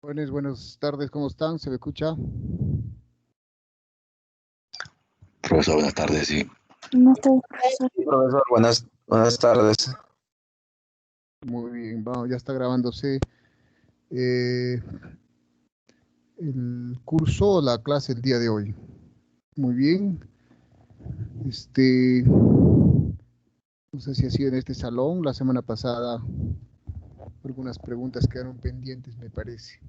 Buenas tardes, ¿cómo están? ¿Se me escucha? Profesor, buenas tardes, sí. No estoy, profesor. Sí, profesor, buenas tardes. Muy bien, vamos, ya está grabándose eh, el curso, la clase el día de hoy. Muy bien. No sé si ha sido en este salón, la semana pasada algunas preguntas quedaron pendientes, me parece.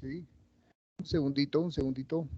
¿Sí? Un segundito, un segundito.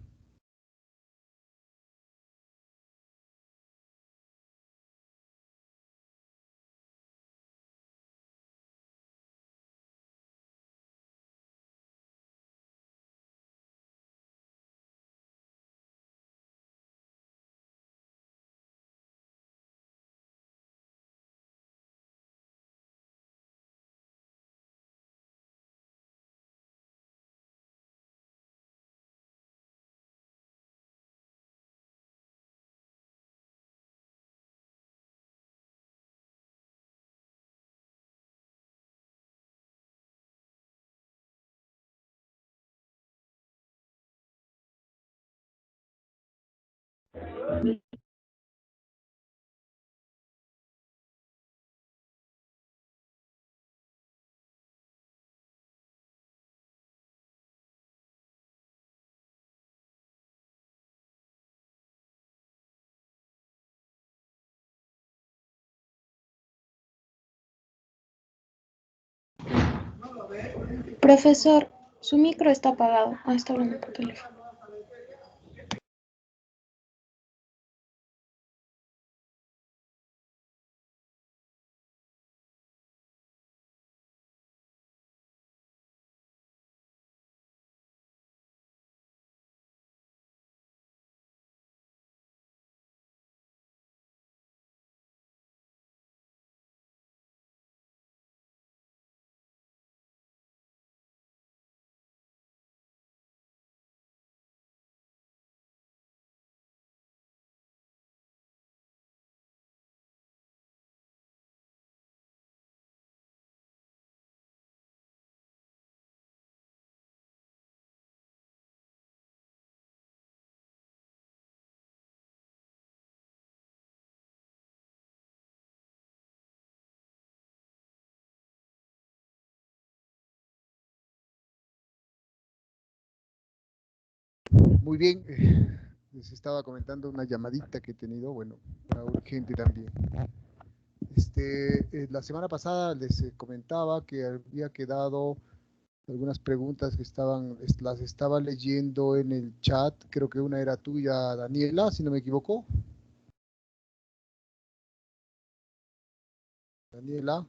Profesor, su micro está apagado. Ah, está hablando por teléfono. Muy bien, les estaba comentando una llamadita que he tenido, bueno, era urgente también. La semana pasada les comentaba que había quedado algunas preguntas que las estaba leyendo en el chat. Creo que una era tuya, Daniela, si no me equivoco. Daniela.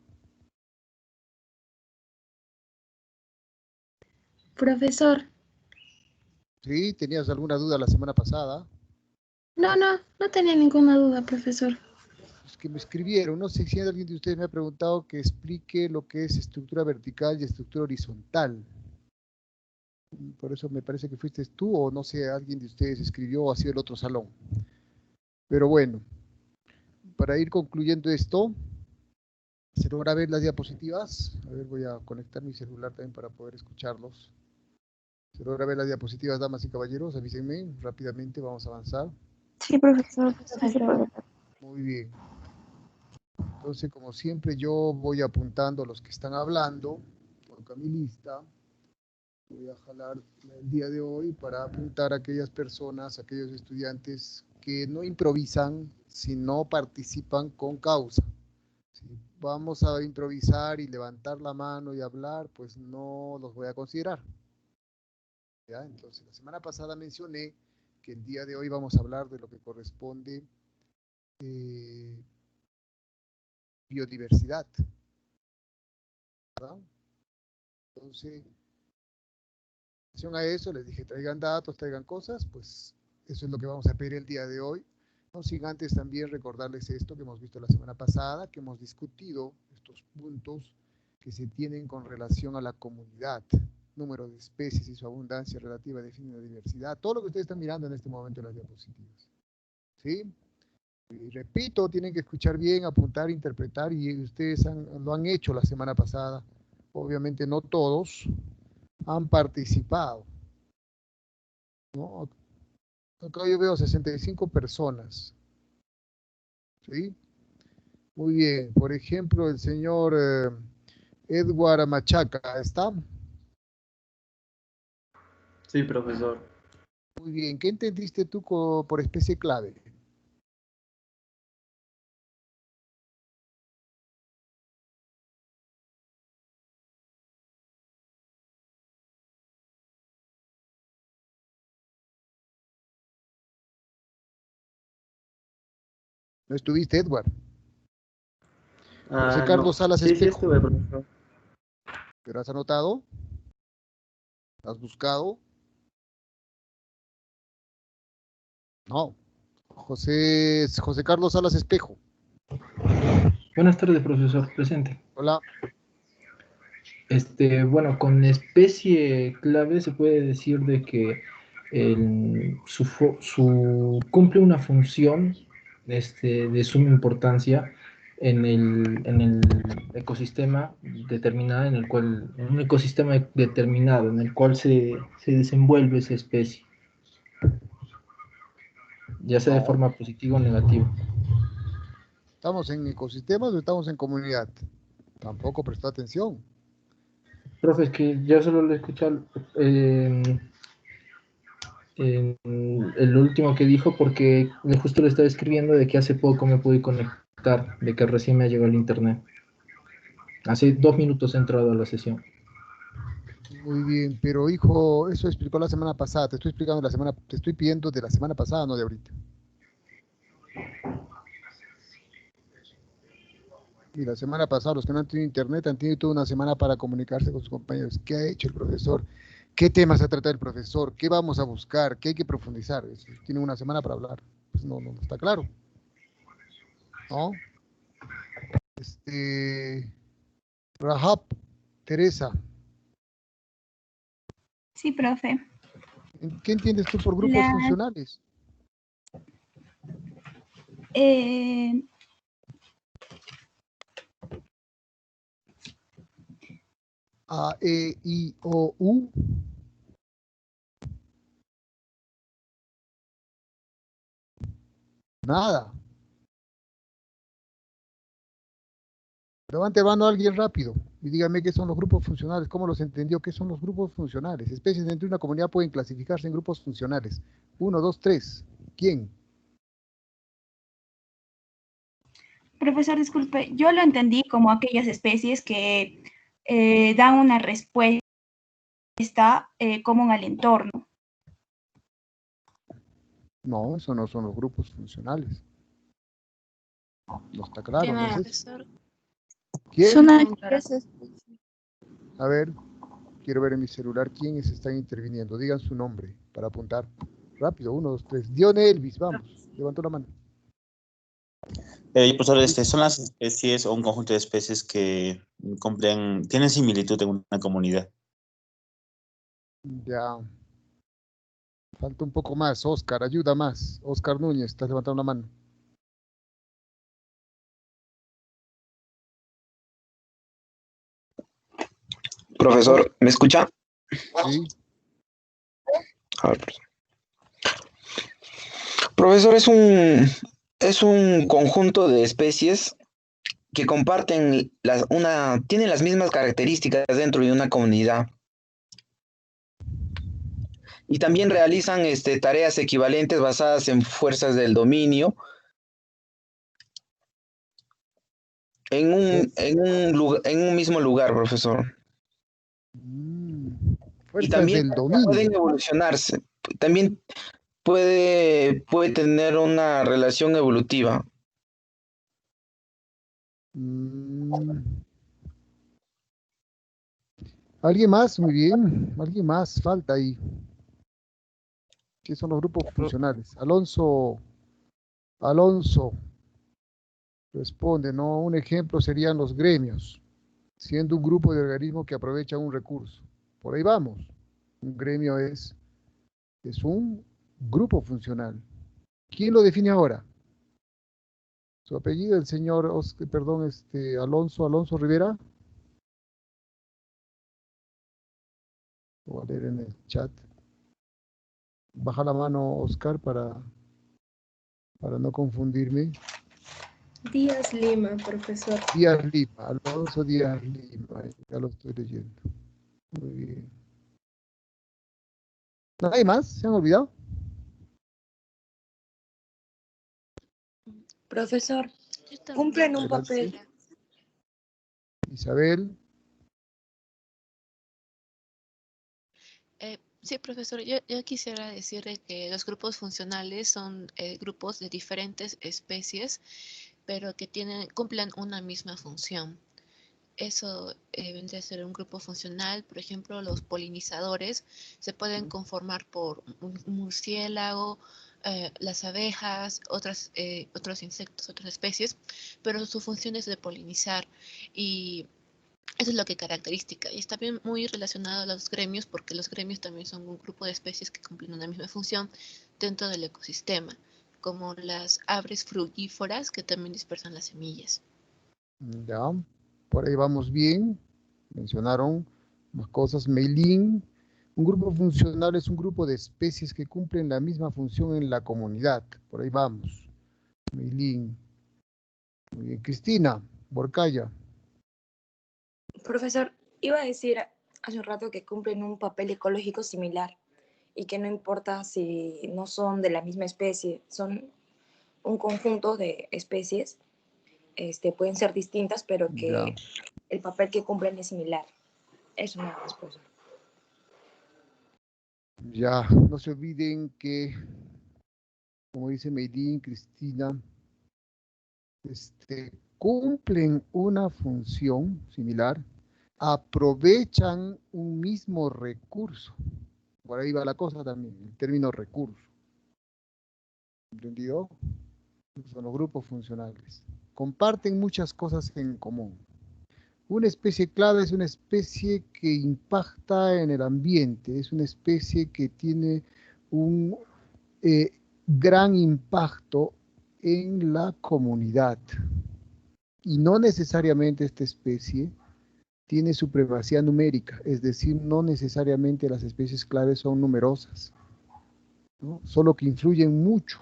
Profesor, Sí, tenías alguna duda la semana pasada. no tenía ninguna duda, profesor. Es que me escribieron, no sé si alguien de ustedes me ha preguntado que explique lo que es estructura vertical y estructura horizontal. Por eso me parece que fuiste tú o no sé, alguien de ustedes escribió o ha sido el otro salón. Pero bueno, para ir concluyendo esto, ¿se logra ver las diapositivas? A ver, voy a conectar mi celular también para poder escucharlos. ¿Se logra ver las diapositivas, damas y caballeros? Avísenme rápidamente, vamos a avanzar. Sí, profesor, sí se puede. Muy bien. Entonces, como siempre, yo voy apuntando a los que están hablando, coloco mi lista. Voy a jalar el día de hoy para apuntar a aquellas personas, a aquellos estudiantes que no improvisan, sino participan con causa. Si vamos a improvisar y levantar la mano y hablar, pues no los voy a considerar. ¿Ya? Entonces, la semana pasada mencioné que el día de hoy vamos a hablar de lo que corresponde eh, biodiversidad, ¿verdad? Entonces, en relación a eso, les dije, traigan datos, traigan cosas, pues eso es lo que vamos a pedir el día de hoy. No sin antes también recordarles esto que hemos visto la semana pasada, que hemos discutido estos puntos que se tienen con relación a la comunidad, número de especies y su abundancia relativa define la diversidad, todo lo que ustedes están mirando en este momento en las diapositivas. ¿Sí? Y repito, tienen que escuchar bien, apuntar, interpretar, y ustedes lo han hecho la semana pasada. Obviamente no todos, han participado, ¿no? Acá yo veo 65 personas, ¿sí? Muy bien. Por ejemplo, el señor Edward Machaca, ¿está? Sí, profesor. Muy bien. ¿Qué entendiste tú por especie clave? ¿No estuviste, Edward? José Carlos No. Salas Sí, sí Espejo. estuve, profesor. ¿Pero has anotado? ¿Has buscado? No. José Carlos Salas Espejo. Buenas tardes, profesor. Presente. Hola. Bueno, con especie clave se puede decir de que cumple una función de suma importancia en el ecosistema determinado, en un ecosistema determinado en el cual se desenvuelve esa especie, ya sea de No. forma positiva o negativa. ¿Estamos en ecosistemas o estamos en comunidad? Tampoco prestó atención. Profe, es que ya solo lo he escuchado el último que dijo porque justo le estaba escribiendo de que hace poco me pude conectar, de que recién me llegó el internet. Hace 2 minutos he entrado a la sesión. Muy bien, pero hijo, eso explicó la semana pasada. Te estoy pidiendo de la semana pasada, no de ahorita. Y la semana pasada, los que no han tenido internet han tenido toda una semana para comunicarse con sus compañeros. ¿Qué ha hecho el profesor? ¿Qué temas ha tratado el profesor? ¿Qué vamos a buscar? ¿Qué hay que profundizar? Tienen una semana para hablar. Pues no está claro, ¿no? Rahab, Teresa, Sí, profe. ¿qué entiendes tú por grupos La, funcionales? eh, A, E, I, O, U. Nada. Levante mano a alguien rápido y dígame qué son los grupos funcionales, cómo los entendió, qué son los grupos funcionales. Especies dentro de una comunidad pueden clasificarse en grupos funcionales. 1, 2, 3. ¿Quién? profesor, disculpe, yo lo entendí como aquellas especies que dan una respuesta común al entorno. No, eso no son los grupos funcionales. No está claro, no sé. Profesor. ¿Quién? Son aquellas especies. A ver, quiero ver en mi celular quiénes están interviniendo. Digan su nombre para apuntar. Rápido, 1, 2, 3. Dione Elvis, vamos. Levantó la mano. Profesor, son las especies o un conjunto de especies que tienen similitud en una comunidad. Ya. Falta un poco más. Oscar, ayuda más. Oscar Núñez, estás levantando la mano. Profesor, ¿me escucha? Sí. A ver, profesor, es un conjunto de especies que comparten tienen las mismas características dentro de una comunidad y también realizan tareas equivalentes basadas en fuerzas del dominio en un mismo lugar, profesor. Y Fuerzas también del dominio. pueden evolucionarse. También puede tener una relación evolutiva. ¿Alguien más? Muy bien. ¿Alguien más? Falta ahí. ¿Qué son los grupos funcionales? Alonso, responde, ¿no? Un ejemplo serían los gremios, siendo un grupo de organismos que aprovechan un recurso. Por ahí vamos. Un gremio es un grupo funcional. ¿Quién lo define ahora? Su apellido, el señor, Alonso Rivera. Lo voy a leer en el chat. Baja la mano, Oscar, para no confundirme. Díaz Lima, profesor. Díaz Lima, Alonso Díaz Lima, ya lo estoy leyendo. Muy bien. ¿Nadie más? ¿Se han olvidado? Profesor, cumplen un papel. Isabel. Sí, profesor, yo quisiera decirle que los grupos funcionales son grupos de diferentes especies, pero que cumplen una misma función. Eso vendría a ser un grupo funcional. Por ejemplo, los polinizadores se pueden conformar por un murciélago, las abejas, otros insectos, otras especies, pero su función es de polinizar y eso es lo que caracteriza. Y está bien muy relacionado a los gremios, porque los gremios también son un grupo de especies que cumplen una misma función dentro del ecosistema, como las aves frugívoras que también dispersan las semillas. Ya, por ahí vamos bien. Mencionaron más cosas. Meilín. Un grupo funcional es un grupo de especies que cumplen la misma función en la comunidad. Por ahí vamos. Meilín. Muy bien. Cristina Borcaya. Profesor, iba a decir hace un rato que cumplen un papel ecológico similar y que no importa si no son de la misma especie, son un conjunto de especies, pueden ser distintas, pero que Ya. el papel que cumplen es similar. Eso nada más, profesor. Ya, no se olviden que, como dice Meilín, Cristina, cumplen una función similar, aprovechan un mismo recurso. Por ahí va la cosa también, el término recurso. ¿Entendido? Son los grupos funcionales. Comparten muchas cosas en común. Una especie clave es una especie que impacta en el ambiente, es una especie que tiene un gran impacto en la comunidad. Y no necesariamente esta especie tiene supremacía numérica, es decir, no necesariamente las especies claves son numerosas, ¿no? Solo que influyen mucho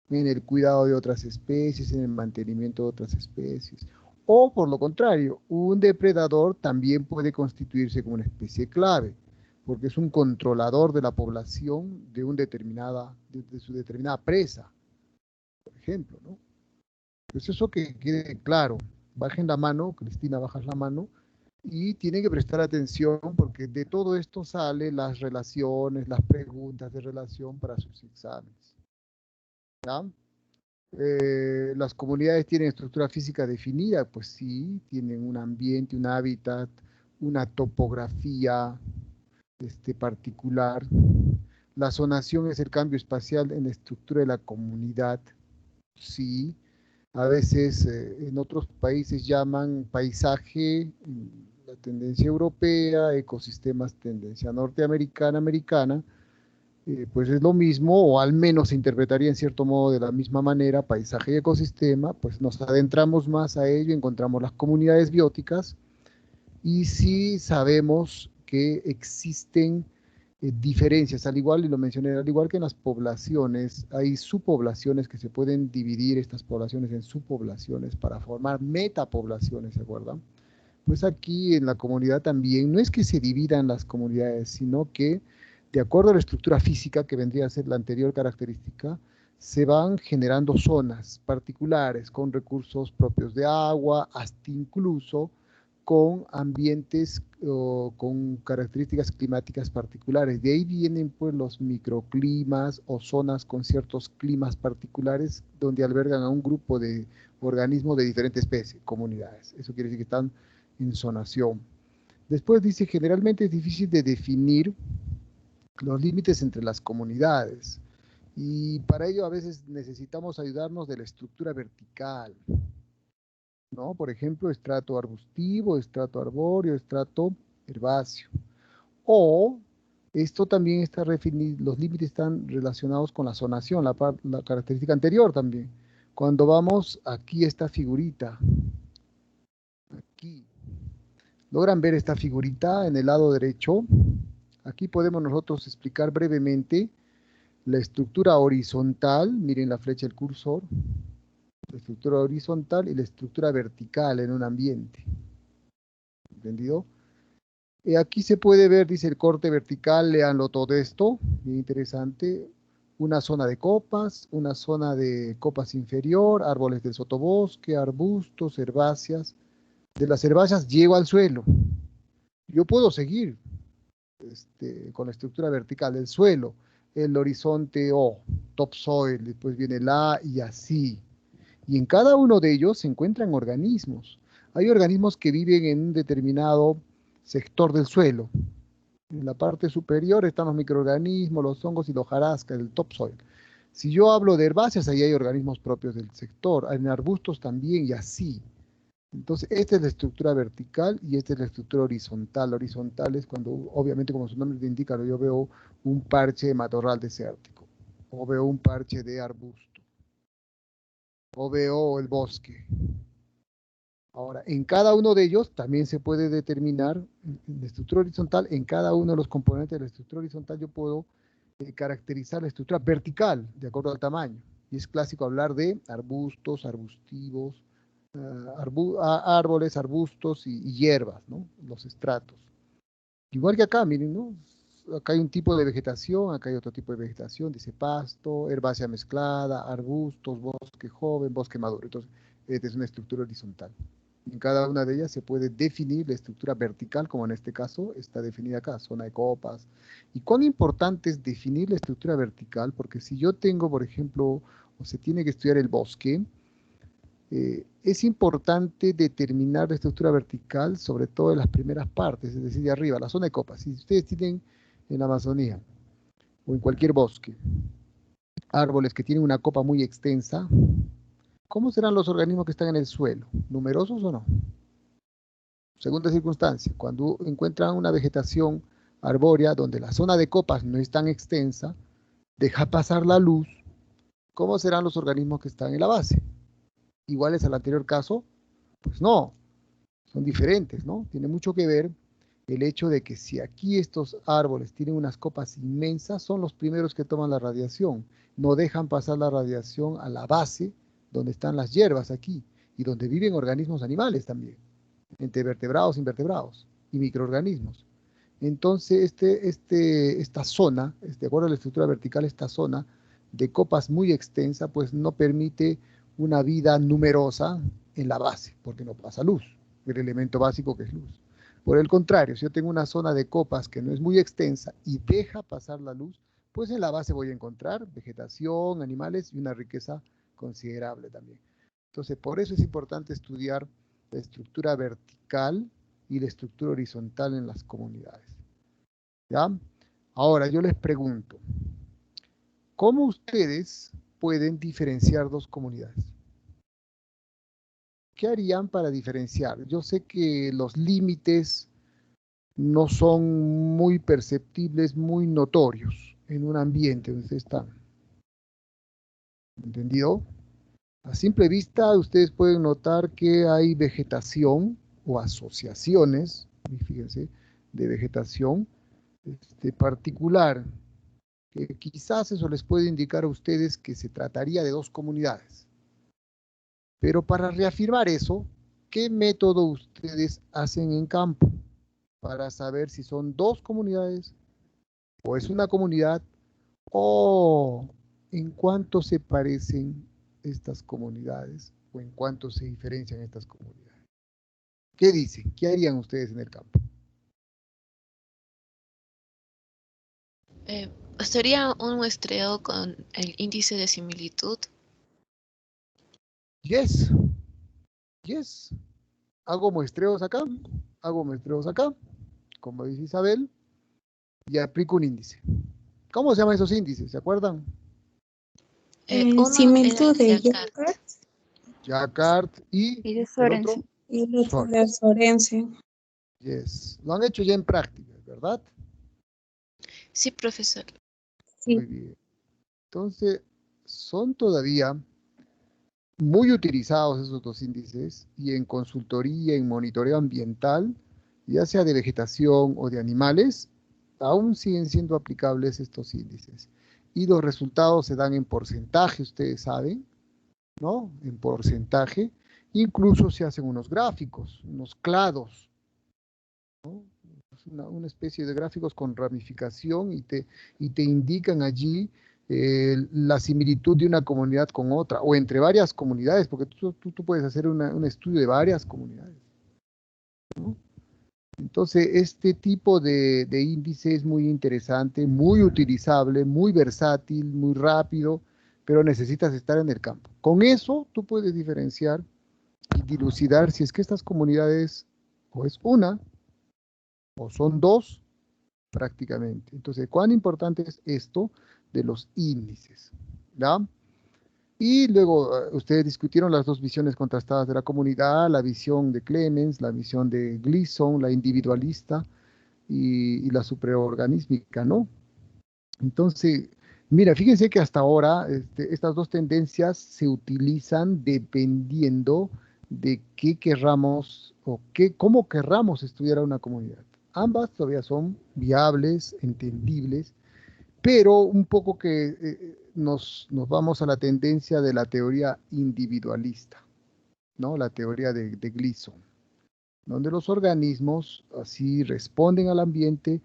en el cuidado de otras especies, en el mantenimiento de otras especies. O por lo contrario, un depredador también puede constituirse como una especie clave, porque es un controlador de la población de su determinada presa, por ejemplo, ¿no? Pues eso que quede claro. Bajen la mano, Cristina, bajas la mano, y tienen que prestar atención porque de todo esto salen las relaciones, las preguntas de relación para sus exámenes. ¿Ya? Las comunidades tienen estructura física definida, pues sí, tienen un ambiente, un hábitat, una topografía particular. La zonación es el cambio espacial en la estructura de la comunidad, sí. A veces en otros países llaman paisaje, la tendencia europea, ecosistemas, tendencia norteamericana, americana, pues es lo mismo, o al menos se interpretaría en cierto modo de la misma manera, paisaje y ecosistema, pues nos adentramos más a ello, encontramos las comunidades bióticas, y sí sabemos que existen diferencias, al igual, y lo mencioné, al igual que en las poblaciones, hay subpoblaciones que se pueden dividir estas poblaciones en subpoblaciones para formar metapoblaciones, ¿se acuerdan? Pues aquí en la comunidad también, no es que se dividan las comunidades, sino que de acuerdo a la estructura física, que vendría a ser la anterior característica, se van generando zonas particulares con recursos propios de agua, hasta incluso con ambientes o con características climáticas particulares. De ahí vienen pues los microclimas o zonas con ciertos climas particulares donde albergan a un grupo de organismos de diferentes especies, comunidades. Eso quiere decir que están en zonación. Después dice, generalmente es difícil de definir los límites entre las comunidades y para ello a veces necesitamos ayudarnos de la estructura vertical, ¿no? Por ejemplo, estrato arbustivo, estrato arbóreo, estrato herbáceo. O esto también está definido, los límites están relacionados con la zonación, la característica anterior también. Cuando vamos aquí esta figurita, aquí, ¿logran ver esta figurita en el lado derecho? Aquí podemos nosotros explicar brevemente la estructura horizontal, miren la flecha del cursor, la estructura horizontal y la estructura vertical en un ambiente. ¿Entendido? Aquí se puede ver, dice el corte vertical, léanlo todo esto, bien interesante. Una zona de copas, una zona de copas inferior, árboles del sotobosque, arbustos, herbáceas. De las herbáceas llego al suelo. Yo puedo seguir con la estructura vertical del suelo, el horizonte O, topsoil, después viene la y así. Y en cada uno de ellos se encuentran organismos. Hay organismos que viven en un determinado sector del suelo. En la parte superior están los microorganismos, los hongos y los hojarasca, el topsoil. Si yo hablo de herbáceas, ahí hay organismos propios del sector, en arbustos también y así. Entonces, esta es la estructura vertical y esta es la estructura horizontal. La horizontal es cuando, obviamente, como su nombre te indica, yo veo un parche de matorral desértico, o veo un parche de arbusto, o veo el bosque. Ahora, en cada uno de ellos también se puede determinar, en la estructura horizontal, en cada uno de los componentes de la estructura horizontal yo puedo caracterizar la estructura vertical de acuerdo al tamaño. Y es clásico hablar de arbustos, arbustivos, árboles, arbustos y hierbas, ¿no? Los estratos. Igual que acá, miren, ¿no? Acá hay un tipo de vegetación, acá hay otro tipo de vegetación, dice pasto, herbácea mezclada, arbustos, bosque joven, bosque maduro. Entonces, esta es una estructura horizontal. En cada una de ellas se puede definir la estructura vertical, como en este caso está definida acá, zona de copas. ¿Y cuán importante es definir la estructura vertical? Porque si yo tengo, por ejemplo, o se tiene que estudiar el bosque, es importante determinar la estructura vertical, sobre todo en las primeras partes, es decir, de arriba, la zona de copas. Si ustedes tienen en la Amazonía o en cualquier bosque árboles que tienen una copa muy extensa, ¿cómo serán los organismos que están en el suelo? ¿Numerosos o no? Segunda circunstancia, cuando encuentran una vegetación arbórea donde la zona de copas no es tan extensa, deja pasar la luz, ¿cómo serán los organismos que están en la base? ¿Iguales al anterior caso? Pues no, son diferentes, ¿no? Tiene mucho que ver el hecho de que si aquí estos árboles tienen unas copas inmensas, son los primeros que toman la radiación, no dejan pasar la radiación a la base, donde están las hierbas aquí, y donde viven organismos animales también, entre vertebrados, invertebrados, y microorganismos. Entonces, esta zona, de acuerdo a la estructura vertical, esta zona de copas muy extensa, pues no permite una vida numerosa en la base, porque no pasa luz, el elemento básico que es luz. Por el contrario, si yo tengo una zona de copas que no es muy extensa y deja pasar la luz, pues en la base voy a encontrar vegetación, animales y una riqueza considerable también. Entonces, por eso es importante estudiar la estructura vertical y la estructura horizontal en las comunidades. ¿Ya? Ahora, yo les pregunto, ¿cómo ustedes pueden diferenciar dos comunidades? ¿Qué harían para diferenciar? Yo sé que los límites no son muy perceptibles, muy notorios en un ambiente donde ustedes están. ¿Entendido? A simple vista, ustedes pueden notar que hay vegetación o asociaciones, fíjense, de vegetación particular, que quizás eso les puede indicar a ustedes que se trataría de dos comunidades. Pero para reafirmar eso, ¿qué método ustedes hacen en campo para saber si son dos comunidades o es una comunidad o en cuánto se parecen estas comunidades o en cuánto se diferencian estas comunidades? ¿Qué dicen? ¿Qué harían ustedes en el campo? ¿Sería un muestreo con el índice de similitud? Yes. Yes. Hago muestreos acá, como dice Isabel, y aplico un índice. ¿Cómo se llaman esos índices? ¿Se acuerdan? Uno Similitud era de Jacquard. Jacquard y Y de el Sorensen. otro. y el otro de Sorensen. Yes. Lo han hecho ya en práctica, ¿verdad? Sí, profesor. Sí. Muy bien. Entonces, son todavía muy utilizados esos dos índices y en consultoría, en monitoreo ambiental, ya sea de vegetación o de animales, aún siguen siendo aplicables estos índices. Y los resultados se dan en porcentaje, ustedes saben, ¿no? En porcentaje. Incluso se hacen unos gráficos, unos clados, ¿no? Es una especie de gráficos con ramificación y te indican allí la similitud de una comunidad con otra, o entre varias comunidades, porque tú puedes hacer un estudio de varias comunidades, ¿no? Entonces, este tipo de índice es muy interesante, muy utilizable, muy versátil, muy rápido, pero necesitas estar en el campo. Con eso, tú puedes diferenciar y dilucidar si es que estas comunidades o es una o son dos prácticamente. Entonces, ¿cuán importante es esto de los índices? ¿Ya? Y luego ustedes discutieron las dos visiones contrastadas de la comunidad, la visión de Clemens, la visión de Gleason, la individualista y la supraorganísmica, ¿no? Entonces, mira, fíjense que hasta ahora estas dos tendencias se utilizan dependiendo de qué querramos o cómo querramos estudiar a una comunidad. Ambas todavía son viables, entendibles, pero un poco que nos vamos a la tendencia de la teoría individualista, ¿no? La teoría de Gleason, donde los organismos así responden al ambiente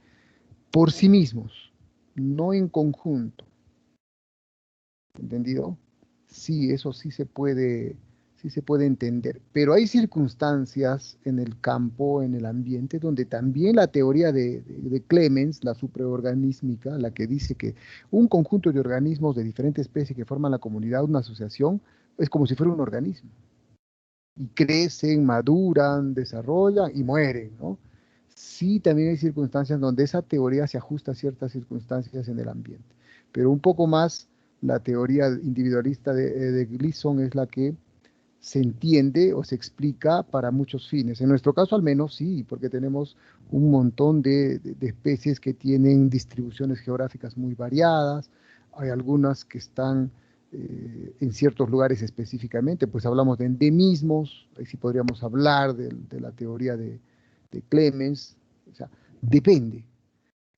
por sí mismos, no en conjunto. ¿Entendido? Sí, eso sí se puede entender, pero hay circunstancias en el campo, en el ambiente, donde también la teoría de Clemens, la supraorganísmica, la que dice que un conjunto de organismos de diferentes especies que forman la comunidad, una asociación, es como si fuera un organismo. Y crecen, maduran, desarrollan y mueren, ¿no? Sí, también hay circunstancias donde esa teoría se ajusta a ciertas circunstancias en el ambiente, pero un poco más la teoría individualista de Gleason es la que se entiende o se explica para muchos fines. En nuestro caso al menos sí, porque tenemos un montón de especies que tienen distribuciones geográficas muy variadas, hay algunas que están en ciertos lugares específicamente, pues hablamos de endemismos, ahí sí podríamos hablar de la teoría de Clemens, o sea, depende.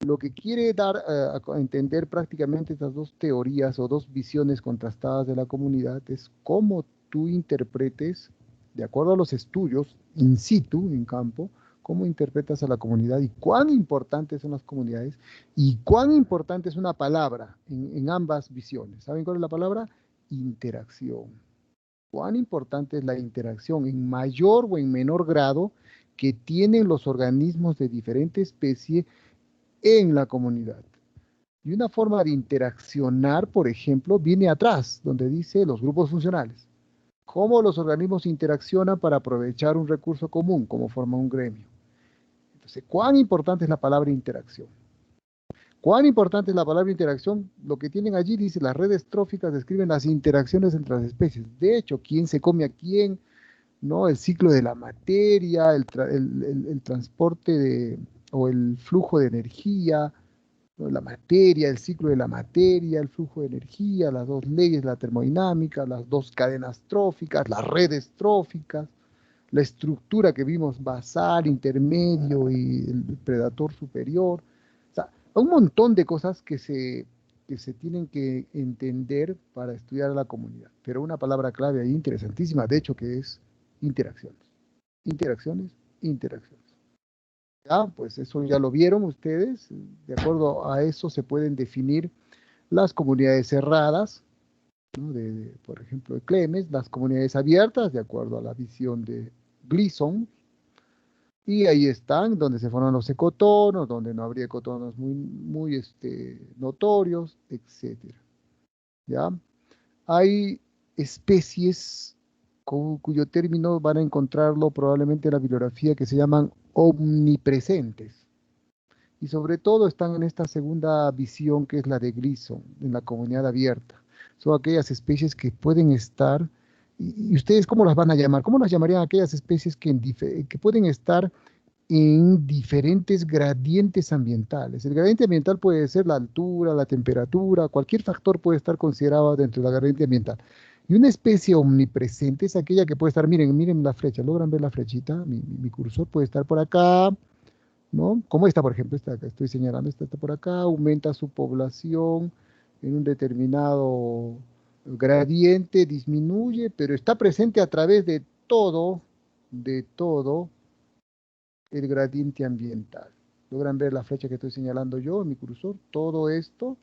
Lo que quiere dar a entender prácticamente estas dos teorías o dos visiones contrastadas de la comunidad es cómo tú interpretes, de acuerdo a los estudios in situ, en campo, cómo interpretas a la comunidad y cuán importantes son las comunidades y cuán importante es una palabra en ambas visiones. ¿Saben cuál es la palabra? Interacción. Cuán importante es la interacción en mayor o en menor grado que tienen los organismos de diferente especie en la comunidad. Y una forma de interaccionar, por ejemplo, viene atrás, donde dice los grupos funcionales. Cómo los organismos interaccionan para aprovechar un recurso común, como forma un gremio. Entonces, ¿cuán importante es la palabra interacción? ¿Cuán importante es la palabra interacción? Lo que tienen allí dice, las redes tróficas describen las interacciones entre las especies. De hecho, quién se come a quién, ¿no? El ciclo de la materia, el transporte o el flujo de energía, ¿no? La materia, el ciclo de la materia, el flujo de energía, las dos leyes de la termodinámica, las dos cadenas tróficas, las redes tróficas, la estructura que vimos basal, intermedio y el predator superior. O sea, un montón de cosas que se tienen que entender para estudiar a la comunidad. Pero una palabra clave ahí interesantísima, de hecho, que es interacciones. Interacciones, interacciones. Ya, pues eso ya lo vieron ustedes. De acuerdo a eso se pueden definir las comunidades cerradas, ¿no? Por ejemplo, de Clemens, las comunidades abiertas, de acuerdo a la visión de Gleason. Y ahí están, donde se forman los ecotonos, donde no habría ecotonos muy notorios, etc. ¿Ya? Hay especies cuyo término van a encontrarlo probablemente en la bibliografía que se llaman omnipresentes. Y sobre todo están en esta segunda visión que es la de Gleason, en la comunidad abierta. Son aquellas especies que pueden estar, y ustedes ¿cómo las van a llamar? ¿Cómo las llamarían aquellas especies que pueden estar en diferentes gradientes ambientales? El gradiente ambiental puede ser la altura, la temperatura, cualquier factor puede estar considerado dentro del gradiente ambiental. Y una especie omnipresente es aquella que puede estar, miren la flecha, ¿logran ver la flechita? Mi cursor puede estar por acá, ¿no? Como esta, por ejemplo, esta que estoy señalando, esta está por acá, aumenta su población en un determinado gradiente, disminuye, pero está presente a través de todo el gradiente ambiental. ¿Logran ver la flecha que estoy señalando yo en mi cursor? Todo esto,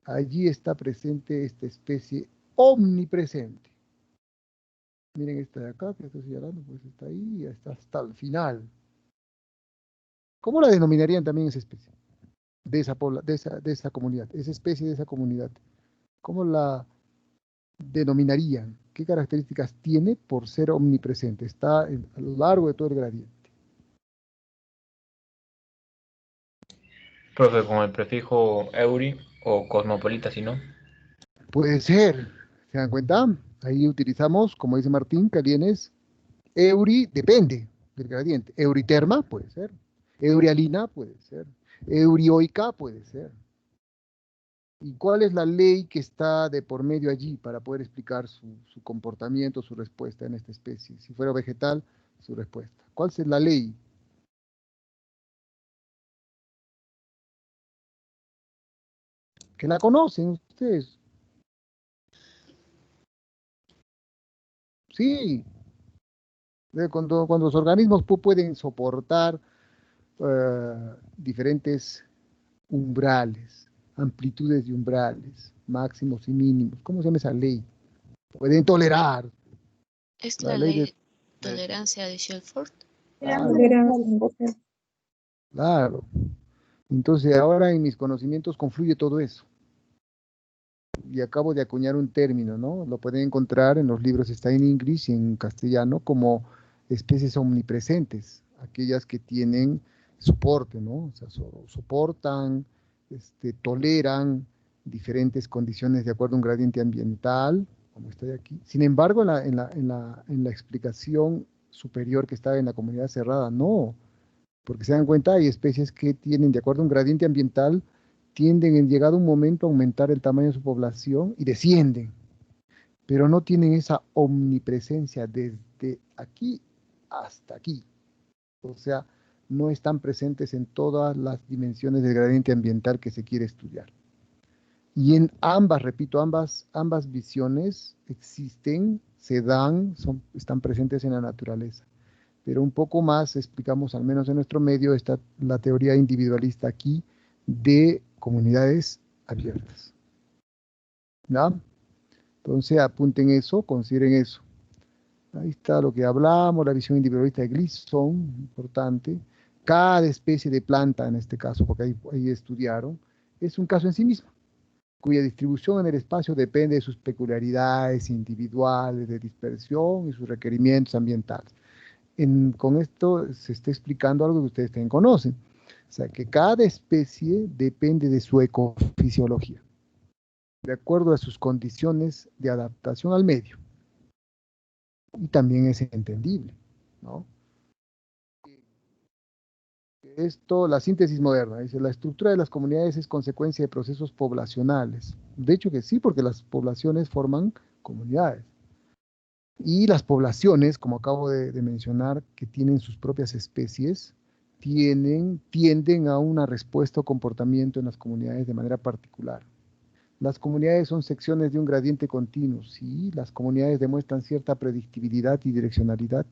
allí está presente esta especie omnipresente. Miren esta de acá que estoy señalando, pues está ahí, está hasta el final. ¿Cómo la denominarían también esa especie? De esa comunidad, esa especie de esa comunidad. ¿Cómo la denominarían? ¿Qué características tiene por ser omnipresente? Está a lo largo de todo el gradiente. Profe, con el prefijo euri o cosmopolita, si no. Puede ser, ¿se dan cuenta? Ahí utilizamos, como dice Martín Calienes, euri, depende del gradiente. Euriterma puede ser. Eurialina puede ser. Eurioica puede ser. ¿Y cuál es la ley que está de por medio allí para poder explicar su comportamiento, su respuesta en esta especie? Si fuera vegetal, su respuesta. ¿Cuál es la ley? Que la conocen ustedes. Sí. Cuando los organismos pueden soportar diferentes umbrales, amplitudes de umbrales, máximos y mínimos. ¿Cómo se llama esa ley? Pueden tolerar. ¿Es La la ley ley de... de tolerancia de Shelford? Claro, claro. Entonces ahora en mis conocimientos confluye todo eso. Y acabo de acuñar un término, ¿no? Lo pueden encontrar en los libros, está en inglés y en castellano, como especies omnipresentes, aquellas que tienen soporte, ¿no? O sea, soportan, toleran diferentes condiciones de acuerdo a un gradiente ambiental, como estoy aquí. Sin embargo, en la explicación superior que está en la comunidad cerrada, no, porque se dan cuenta, hay especies que tienen, de acuerdo a un gradiente ambiental, tienden en llegado un momento a aumentar el tamaño de su población y descienden, pero no tienen esa omnipresencia desde aquí hasta aquí. O sea, no están presentes en todas las dimensiones del gradiente ambiental que se quiere estudiar. Y en ambas, repito, ambas visiones existen, se dan, están presentes en la naturaleza. Pero un poco más explicamos, al menos en nuestro medio, está la teoría individualista aquí de comunidades abiertas. ¿Ya? Entonces apunten eso, consideren eso. Ahí está lo que hablamos, la visión individualista de Gleason, importante. Cada especie de planta, en este caso, porque ahí estudiaron, es un caso en sí mismo, cuya distribución en el espacio depende de sus peculiaridades individuales de dispersión y sus requerimientos ambientales. Con esto se está explicando algo que ustedes también conocen. O sea, que cada especie depende de su ecofisiología, de acuerdo a sus condiciones de adaptación al medio. Y también es entendible, ¿no? Esto, la síntesis moderna, dice, la estructura de las comunidades es consecuencia de procesos poblacionales. De hecho que sí, porque las poblaciones forman comunidades. Y las poblaciones, como acabo de mencionar, que tienen sus propias especies, tienden a una respuesta o comportamiento en las comunidades de manera particular. Las comunidades son secciones de un gradiente continuo, sí, las comunidades demuestran cierta predictibilidad y direccionalidad,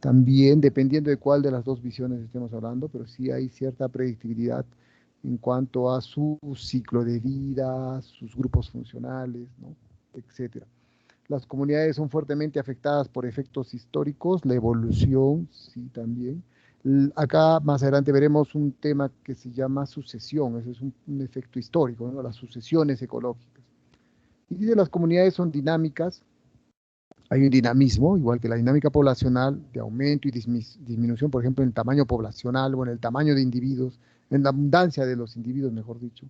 también dependiendo de cuál de las dos visiones estemos hablando, pero sí hay cierta predictibilidad en cuanto a su ciclo de vida, sus grupos funcionales, ¿no? Etcétera. Las comunidades son fuertemente afectadas por efectos históricos, la evolución, sí, también. Acá más adelante veremos un tema que se llama sucesión, ese es un efecto histórico, ¿no? Las sucesiones ecológicas. Y dice, las comunidades son dinámicas, hay un dinamismo, igual que la dinámica poblacional, de aumento y disminución, por ejemplo, en el tamaño poblacional o en el tamaño de individuos, en la abundancia de los individuos, mejor dicho.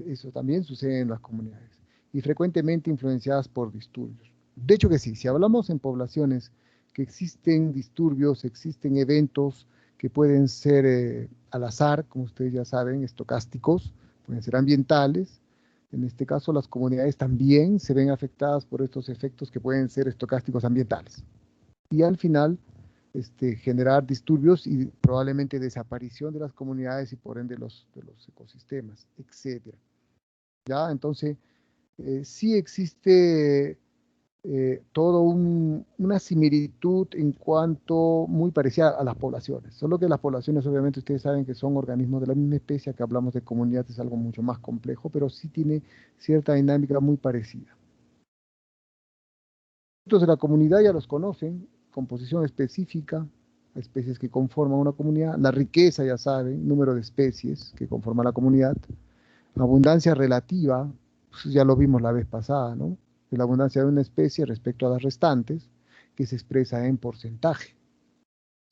Eso también sucede en las comunidades y frecuentemente influenciadas por disturbios. De hecho que sí, si hablamos en poblaciones que existen disturbios, existen eventos que pueden ser al azar, como ustedes ya saben, estocásticos, pueden ser ambientales. En este caso, las comunidades también se ven afectadas por estos efectos que pueden ser estocásticos ambientales. Y al final, generar disturbios y probablemente desaparición de las comunidades y por ende de los ecosistemas, etc. ¿Ya? Entonces, sí existe todo una similitud en cuanto muy parecida a las poblaciones, solo que las poblaciones obviamente ustedes saben que son organismos de la misma especie, que hablamos de comunidades es algo mucho más complejo, pero sí tiene cierta dinámica muy parecida. Los de la comunidad ya los conocen, composición específica, especies que conforman una comunidad, la riqueza ya saben, número de especies que conforman la comunidad, abundancia relativa, pues ya lo vimos la vez pasada, ¿no? La abundancia de una especie respecto a las restantes, que se expresa en porcentaje,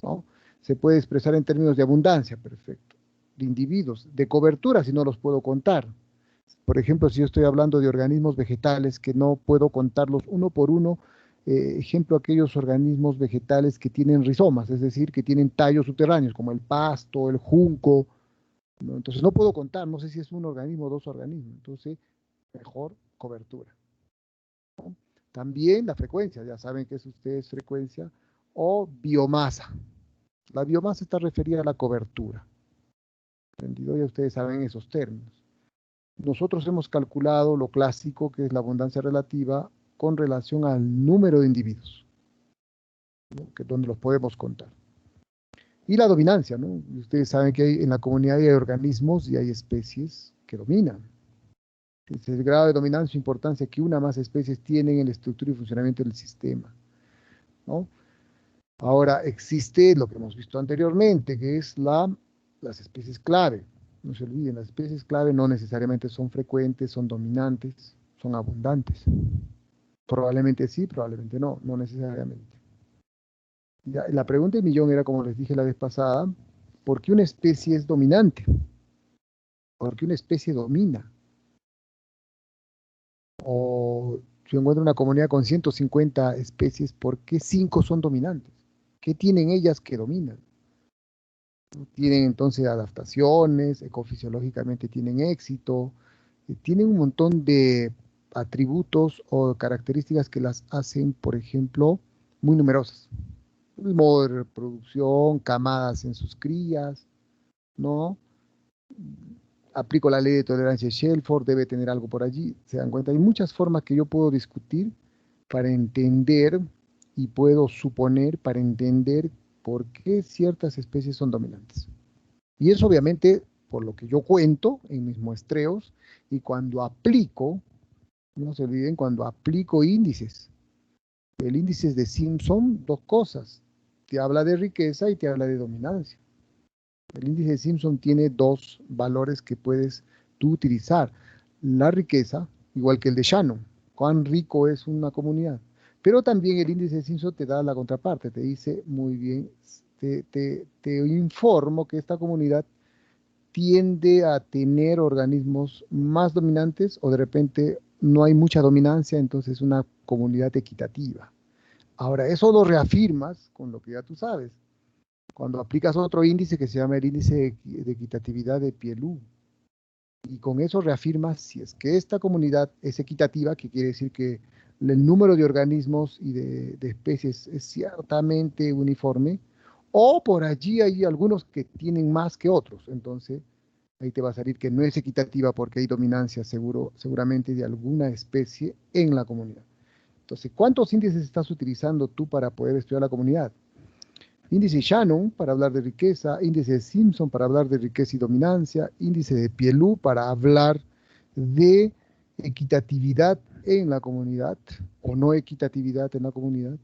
¿no? Se puede expresar en términos de abundancia, perfecto, de individuos, de cobertura si no los puedo contar. Por ejemplo, si yo estoy hablando de organismos vegetales que no puedo contarlos uno por uno, ejemplo, aquellos organismos vegetales que tienen rizomas, es decir, que tienen tallos subterráneos, como el pasto, el junco, ¿no? Entonces no puedo contar, no sé si es un organismo o dos organismos, entonces mejor cobertura, ¿no? También la frecuencia, ya saben que es ustedes frecuencia o biomasa. La biomasa está referida a la cobertura. ¿Entendido? Ya ustedes saben esos términos. Nosotros hemos calculado lo clásico, que es la abundancia relativa, con relación al número de individuos, ¿no? Que es donde los podemos contar. Y la dominancia, ¿no? Ustedes saben que en la comunidad hay organismos y hay especies que dominan. Es el grado de dominancia o importancia que una o más especies tienen en la estructura y funcionamiento del sistema, ¿no? Ahora, existe lo que hemos visto anteriormente, que es las especies clave. No se olviden, las especies clave no necesariamente son frecuentes, son dominantes, son abundantes. Probablemente sí, probablemente no, no necesariamente. Ya, la pregunta del millón era, como les dije la vez pasada, ¿por qué una especie es dominante? ¿Por qué una especie domina? O si encuentro una comunidad con 150 especies, ¿por qué 5 son dominantes? ¿Qué tienen ellas que dominan? Tienen entonces adaptaciones, ecofisiológicamente tienen éxito, tienen un montón de atributos o características que las hacen, por ejemplo, muy numerosas. El modo de reproducción, camadas en sus crías, ¿no? Aplico la ley de tolerancia de Shelford, debe tener algo por allí. ¿Se dan cuenta? Hay muchas formas que yo puedo discutir para entender y puedo suponer para entender por qué ciertas especies son dominantes. Y eso obviamente por lo que yo cuento en mis muestreos y cuando aplico, no se olviden, cuando aplico índices. El índice de Simpson, dos cosas. Te habla de riqueza y te habla de dominancia. El índice de Simpson tiene dos valores que puedes tú utilizar. La riqueza, igual que el de Shannon. Cuán rico es una comunidad. Pero también el índice de Simpson te da la contraparte. Te dice, muy bien, te informo que esta comunidad tiende a tener organismos más dominantes o de repente no hay mucha dominancia, entonces es una comunidad equitativa. Ahora, eso lo reafirmas con lo que ya tú sabes. Cuando aplicas otro índice que se llama el índice de equitatividad de Pielú, y con eso reafirmas si es que esta comunidad es equitativa, que quiere decir que el número de organismos y de especies es ciertamente uniforme, o por allí hay algunos que tienen más que otros, entonces ahí te va a salir que no es equitativa porque hay dominancia seguramente de alguna especie en la comunidad. Entonces, ¿cuántos índices estás utilizando tú para poder estudiar la comunidad? Índice Shannon para hablar de riqueza, índice de Simpson para hablar de riqueza y dominancia, índice de Pielú para hablar de equitatividad en la comunidad o no equitatividad en la comunidad.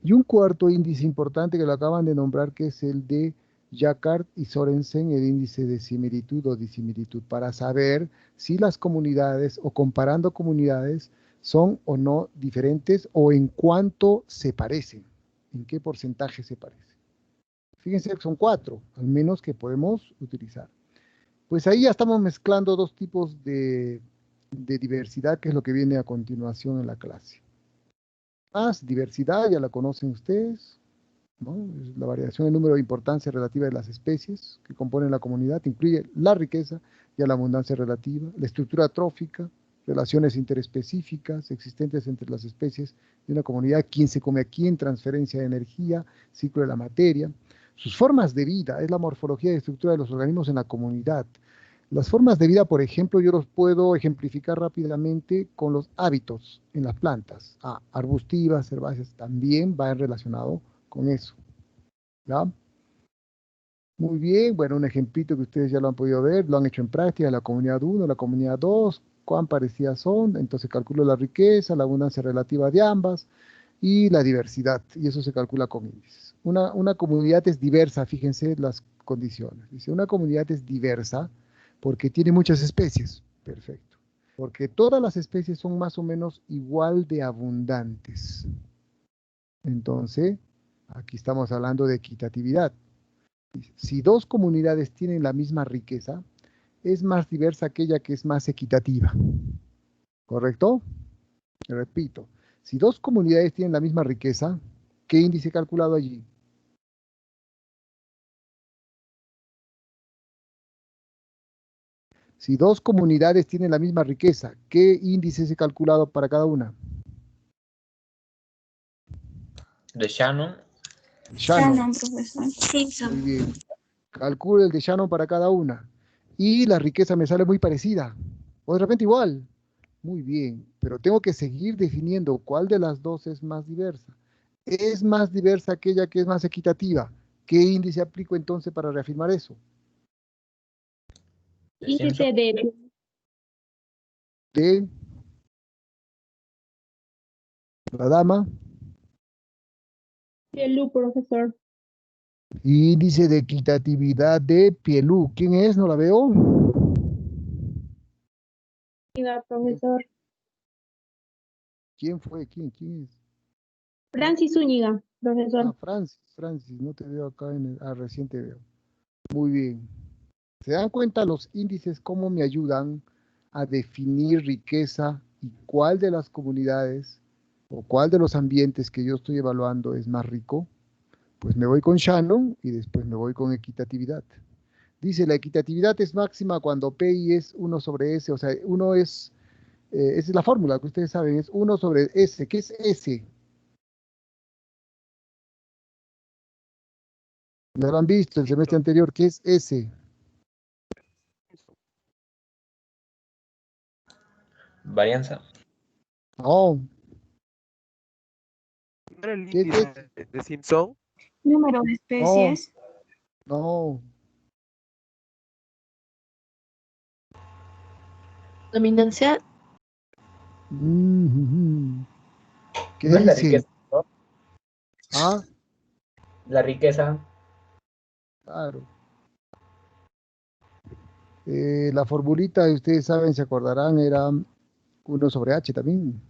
Y un cuarto índice importante que lo acaban de nombrar, que es el de Jacquard y Sorensen, el índice de similitud o disimilitud, para saber si las comunidades o comparando comunidades son o no diferentes o en cuánto se parecen, en qué porcentaje se parecen. Fíjense que son 4, al menos que podemos utilizar. Pues ahí ya estamos mezclando dos tipos de diversidad, que es lo que viene a continuación en la clase. Más diversidad, ya la conocen ustedes, ¿no? Es la variación del número de importancia relativa de las especies que componen la comunidad, incluye la riqueza y la abundancia relativa, la estructura trófica, relaciones interespecíficas existentes entre las especies de una comunidad, quién se come a quién, transferencia de energía, ciclo de la materia, sus formas de vida, es la morfología y estructura de los organismos en la comunidad. Las formas de vida, por ejemplo, yo los puedo ejemplificar rápidamente con los hábitos en las plantas. Arbustivas, herbáceas, también va relacionado con eso. ¿Ya? Muy bien, bueno, un ejemplito que ustedes ya lo han podido ver, lo han hecho en práctica, la comunidad 1, la comunidad 2, cuán parecidas son, entonces calculo la riqueza, la abundancia relativa de ambas y la diversidad, y eso se calcula con índices. Una comunidad es diversa, fíjense las condiciones. Dice, una comunidad es diversa porque tiene muchas especies, perfecto, porque todas las especies son más o menos igual de abundantes. Entonces, aquí estamos hablando de equitatividad. Si dos comunidades tienen la misma riqueza, es más diversa aquella que es más equitativa. ¿Correcto? Repito, si dos comunidades tienen la misma riqueza, ¿qué índice he calculado allí? Si dos comunidades tienen la misma riqueza, ¿qué índice he calculado para cada una? De Shannon. Shannon, profesor. Muy bien. Calculo el de Shannon para cada una. Y la riqueza me sale muy parecida. O de repente igual. Muy bien. Pero tengo que seguir definiendo cuál de las dos es más diversa. Es más diversa aquella que es más equitativa. ¿Qué índice aplico entonces para reafirmar eso? Índice de De la dama. Pielú, profesor. Índice de equitatividad de Pielú. ¿Quién es? ¿No la veo? Zúñiga, profesor. ¿Quién fue? ¿Quién es? Francis Zúñiga, profesor. Francis, no te veo acá recién te veo. Muy bien. ¿Se dan cuenta los índices cómo me ayudan a definir riqueza y cuál de las comunidades o cuál de los ambientes que yo estoy evaluando es más rico? Pues me voy con Shannon y después me voy con equitatividad. Dice, la equitatividad es máxima cuando PI es 1 sobre S, o sea, uno es, esa es la fórmula que ustedes saben, es 1 sobre S. ¿Qué es S? Ya lo han visto el semestre anterior, ¿qué es S? Varianza. No, ¿No era el ¿qué es índice S? de Simpson? Número de No, especies. no. Dominancia. ¿Qué No es la dice? riqueza, ¿no? Ah, La riqueza. claro. La formulita, ustedes saben, se acordarán, era 1 sobre H también,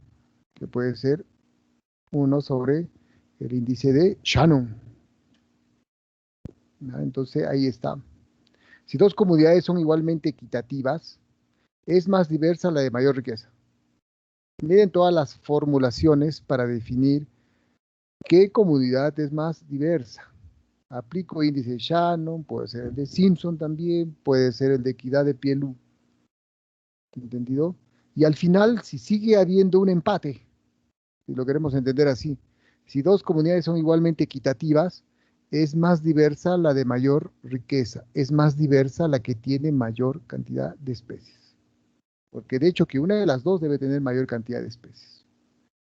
que puede ser 1 sobre el índice de Shannon. ¿Ya? Entonces, ahí está. Si dos comunidades son igualmente equitativas, es más diversa la de mayor riqueza. Miren todas las formulaciones para definir qué comunidad es más diversa. Aplico índice de Shannon, puede ser el de Simpson también, puede ser el de equidad de Pielú. ¿Entendido? Y al final, si sigue habiendo un empate, si lo queremos entender así, si dos comunidades son igualmente equitativas, es más diversa la de mayor riqueza, es más diversa la que tiene mayor cantidad de especies. Porque de hecho que una de las dos debe tener mayor cantidad de especies.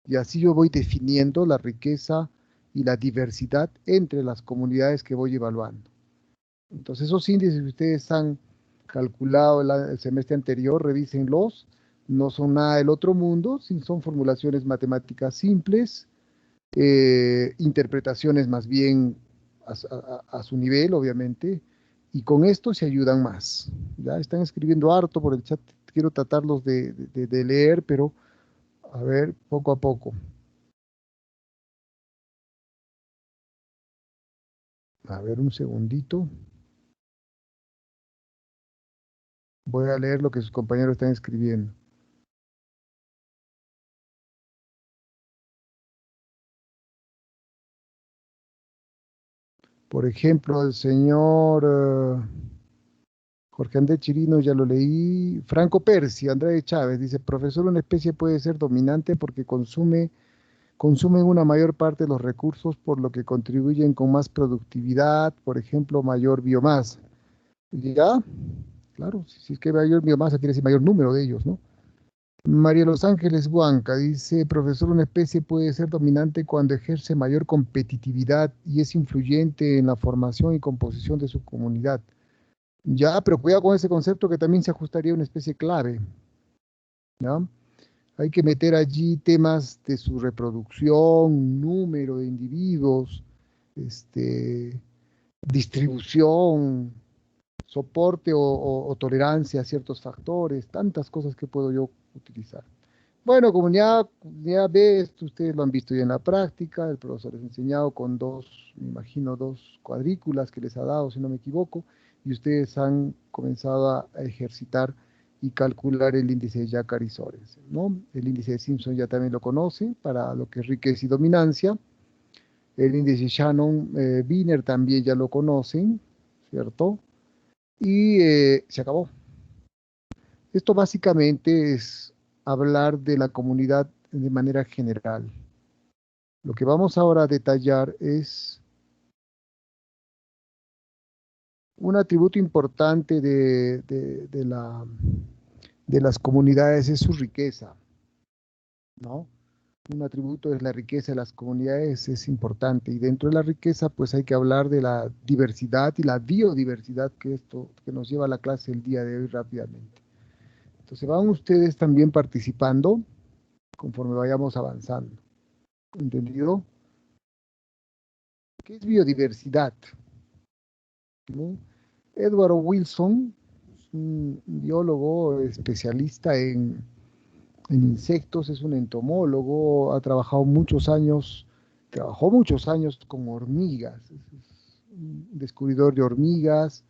Y así yo voy definiendo la riqueza y la diversidad entre las comunidades que voy evaluando. Entonces esos índices que ustedes han calculado el semestre anterior, revísenlos, no son nada del otro mundo, son formulaciones matemáticas simples, interpretaciones más bien a su nivel, obviamente, y con esto se ayudan más. Ya están escribiendo harto por el chat, quiero tratarlos de leer, pero a ver, poco a poco. A ver, un segundito. Voy a leer lo que sus compañeros están escribiendo. Por ejemplo, el señor Jorge Andrés Chirino, ya lo leí. Franco Persi, Andrade Chávez, dice, profesor, una especie puede ser dominante porque consumen una mayor parte de los recursos, por lo que contribuyen con más productividad, por ejemplo, mayor biomasa. ¿Ya? Claro, si es que mayor biomasa quiere decir mayor número de ellos, ¿no? María Los Ángeles Huanca dice, profesor, una especie puede ser dominante cuando ejerce mayor competitividad y es influyente en la formación y composición de su comunidad. Ya, pero cuidado con ese concepto que también se ajustaría a una especie clave. ¿Ya? Hay que meter allí temas de su reproducción, número de individuos, distribución, soporte o tolerancia a ciertos factores, tantas cosas que puedo yo utilizar. Bueno, como ya ves, ustedes lo han visto ya en la práctica, el profesor les ha enseñado con me imagino dos cuadrículas que les ha dado, si no me equivoco, y ustedes han comenzado a ejercitar y calcular el índice de Jacquard-Sorensen, ¿no? El índice de Simpson ya también lo conocen para lo que es riqueza y dominancia. El índice de Shannon-Wiener también ya lo conocen, ¿cierto? Y se acabó. Esto básicamente es hablar de la comunidad de manera general. Lo que vamos ahora a detallar es un atributo importante de las comunidades, es su riqueza, ¿no? Un atributo es la riqueza de las comunidades, es importante, y dentro de la riqueza pues hay que hablar de la diversidad y la biodiversidad, que nos lleva a la clase el día de hoy rápidamente. Entonces van ustedes también participando conforme vayamos avanzando. ¿Entendido? ¿Qué es biodiversidad? ¿No? Edward Wilson, un biólogo especialista en insectos, es un entomólogo, trabajó muchos años con hormigas, es un descubridor de hormigas,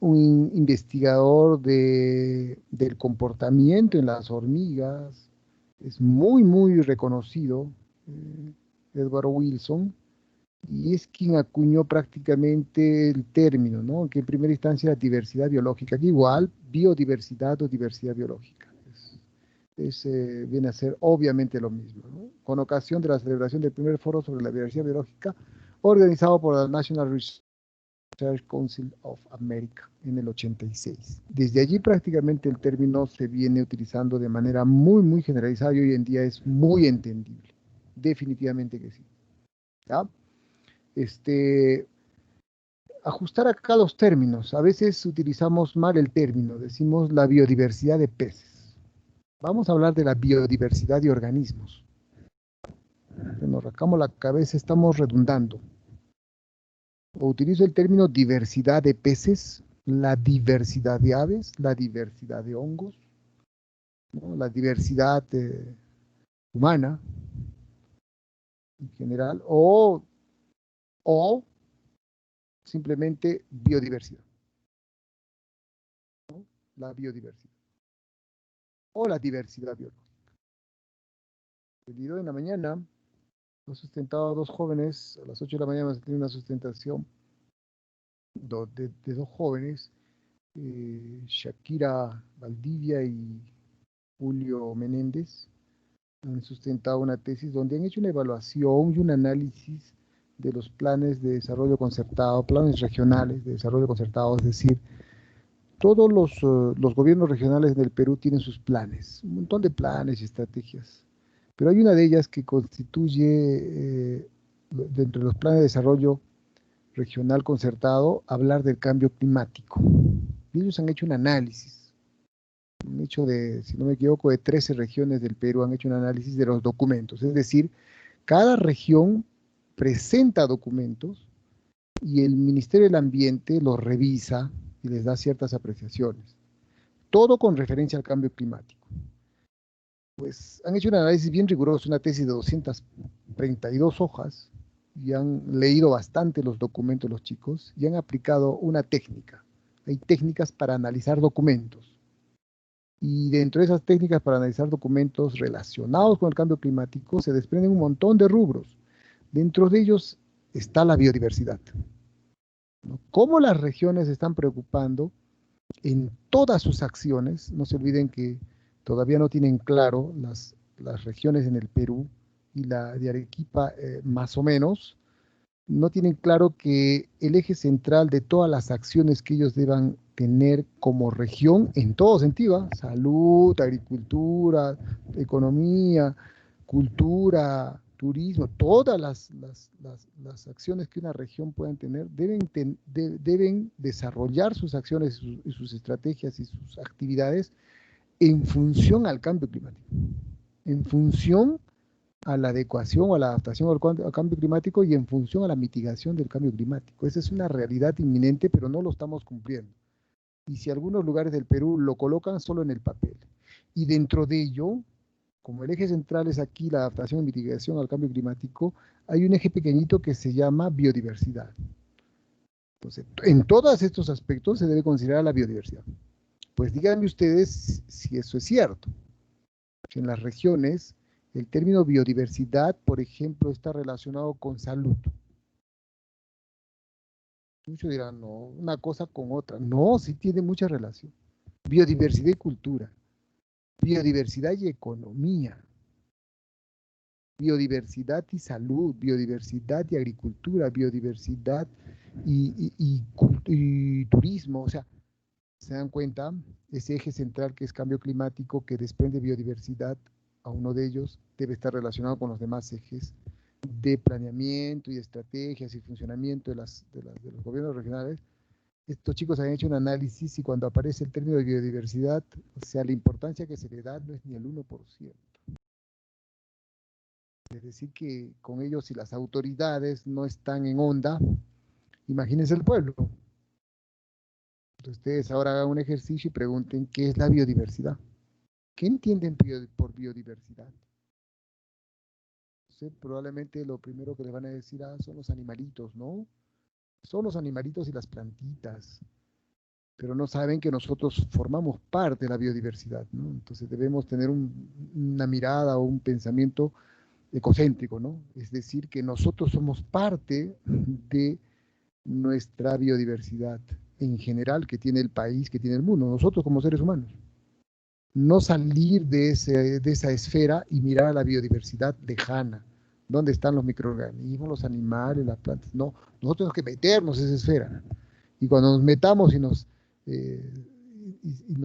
un investigador del comportamiento en las hormigas, es muy, muy reconocido, Edward Wilson, y es quien acuñó prácticamente el término, ¿no? Que en primera instancia era diversidad biológica, que igual biodiversidad o diversidad biológica. Viene a ser obviamente lo mismo, ¿no? Con ocasión de la celebración del primer foro sobre la diversidad biológica, organizado por la National Research Council of America en el 86. Desde allí prácticamente el término se viene utilizando de manera muy, muy generalizada y hoy en día es muy entendible. Definitivamente que sí. ¿Ya? Ajustar acá los términos. A veces utilizamos mal el término, decimos la biodiversidad de peces. Vamos a hablar de la biodiversidad de organismos. Nos rascamos la cabeza, estamos redundando. O utilizo el término diversidad de peces, la diversidad de aves, la diversidad de hongos, ¿no? La diversidad humana en general, o simplemente biodiversidad, ¿no? La biodiversidad o la diversidad biológica. El video de la mañana he sustentado a dos jóvenes, a las 8 de la mañana se tiene una sustentación de dos jóvenes, Shakira Valdivia y Julio Menéndez, han sustentado una tesis donde han hecho una evaluación y un análisis de los planes de desarrollo concertado, planes regionales de desarrollo concertado, es decir, todos los gobiernos regionales del Perú tienen sus planes, un montón de planes y estrategias, pero hay una de ellas que constituye, dentro de los planes de desarrollo regional concertado, hablar del cambio climático. Y ellos han hecho un análisis, han hecho si no me equivoco, de 13 regiones del Perú, han hecho un análisis de los documentos, es decir, cada región presenta documentos y el Ministerio del Ambiente los revisa y les da ciertas apreciaciones. Todo con referencia al cambio climático. Pues han hecho un análisis bien riguroso, una tesis de 232 hojas, y han leído bastante los documentos los chicos, y han aplicado una técnica. Hay técnicas para analizar documentos. Y dentro de esas técnicas para analizar documentos relacionados con el cambio climático se desprenden un montón de rubros. Dentro de ellos está la biodiversidad, ¿no? Cómo las regiones se están preocupando en todas sus acciones. No se olviden que todavía no tienen claro las regiones en el Perú y la de Arequipa más o menos, no tienen claro que el eje central de todas las acciones que ellos deban tener como región, en todo sentido, salud, agricultura, economía, cultura, turismo, todas las acciones que una región pueda tener, deben desarrollar sus acciones y sus estrategias y sus actividades en función al cambio climático, en función a la adecuación o a la adaptación al cambio climático y en función a la mitigación del cambio climático. Esa es una realidad inminente, pero no lo estamos cumpliendo. Y si algunos lugares del Perú lo colocan solo en el papel. Y dentro de ello, como el eje central es aquí la adaptación y mitigación al cambio climático, hay un eje pequeñito que se llama biodiversidad. Entonces, en todos estos aspectos se debe considerar la biodiversidad. Pues díganme ustedes si eso es cierto. En las regiones, el término biodiversidad, por ejemplo, está relacionado con salud. Muchos dirán, no, una cosa con otra. No, sí tiene mucha relación. Biodiversidad y cultura. Biodiversidad y economía. Biodiversidad y salud. Biodiversidad y agricultura. Biodiversidad y turismo. O sea, ¿se dan cuenta? Ese eje central que es cambio climático, que desprende biodiversidad, a uno de ellos debe estar relacionado con los demás ejes de planeamiento y estrategias y funcionamiento de los gobiernos regionales. Estos chicos han hecho un análisis y cuando aparece el término de biodiversidad, o sea, la importancia que se le da no es ni el 1%. Es decir, que con ellos, si las autoridades no están en onda, imagínense el pueblo. Entonces, ustedes ahora hagan un ejercicio y pregunten qué es la biodiversidad. ¿Qué entienden por biodiversidad? Probablemente lo primero que les van a decir, son los animalitos, ¿no? Son los animalitos y las plantitas, pero no saben que nosotros formamos parte de la biodiversidad, ¿no? Entonces debemos tener una mirada o un pensamiento ecocéntrico, ¿no? Es decir, que nosotros somos parte de nuestra biodiversidad en general que tiene el país, que tiene el mundo, nosotros como seres humanos. No salir de esa esfera y mirar a la biodiversidad lejana. ¿Dónde están los microorganismos, los animales, las plantas? No, nosotros tenemos que meternos en esa esfera. Y cuando nos metamos y nos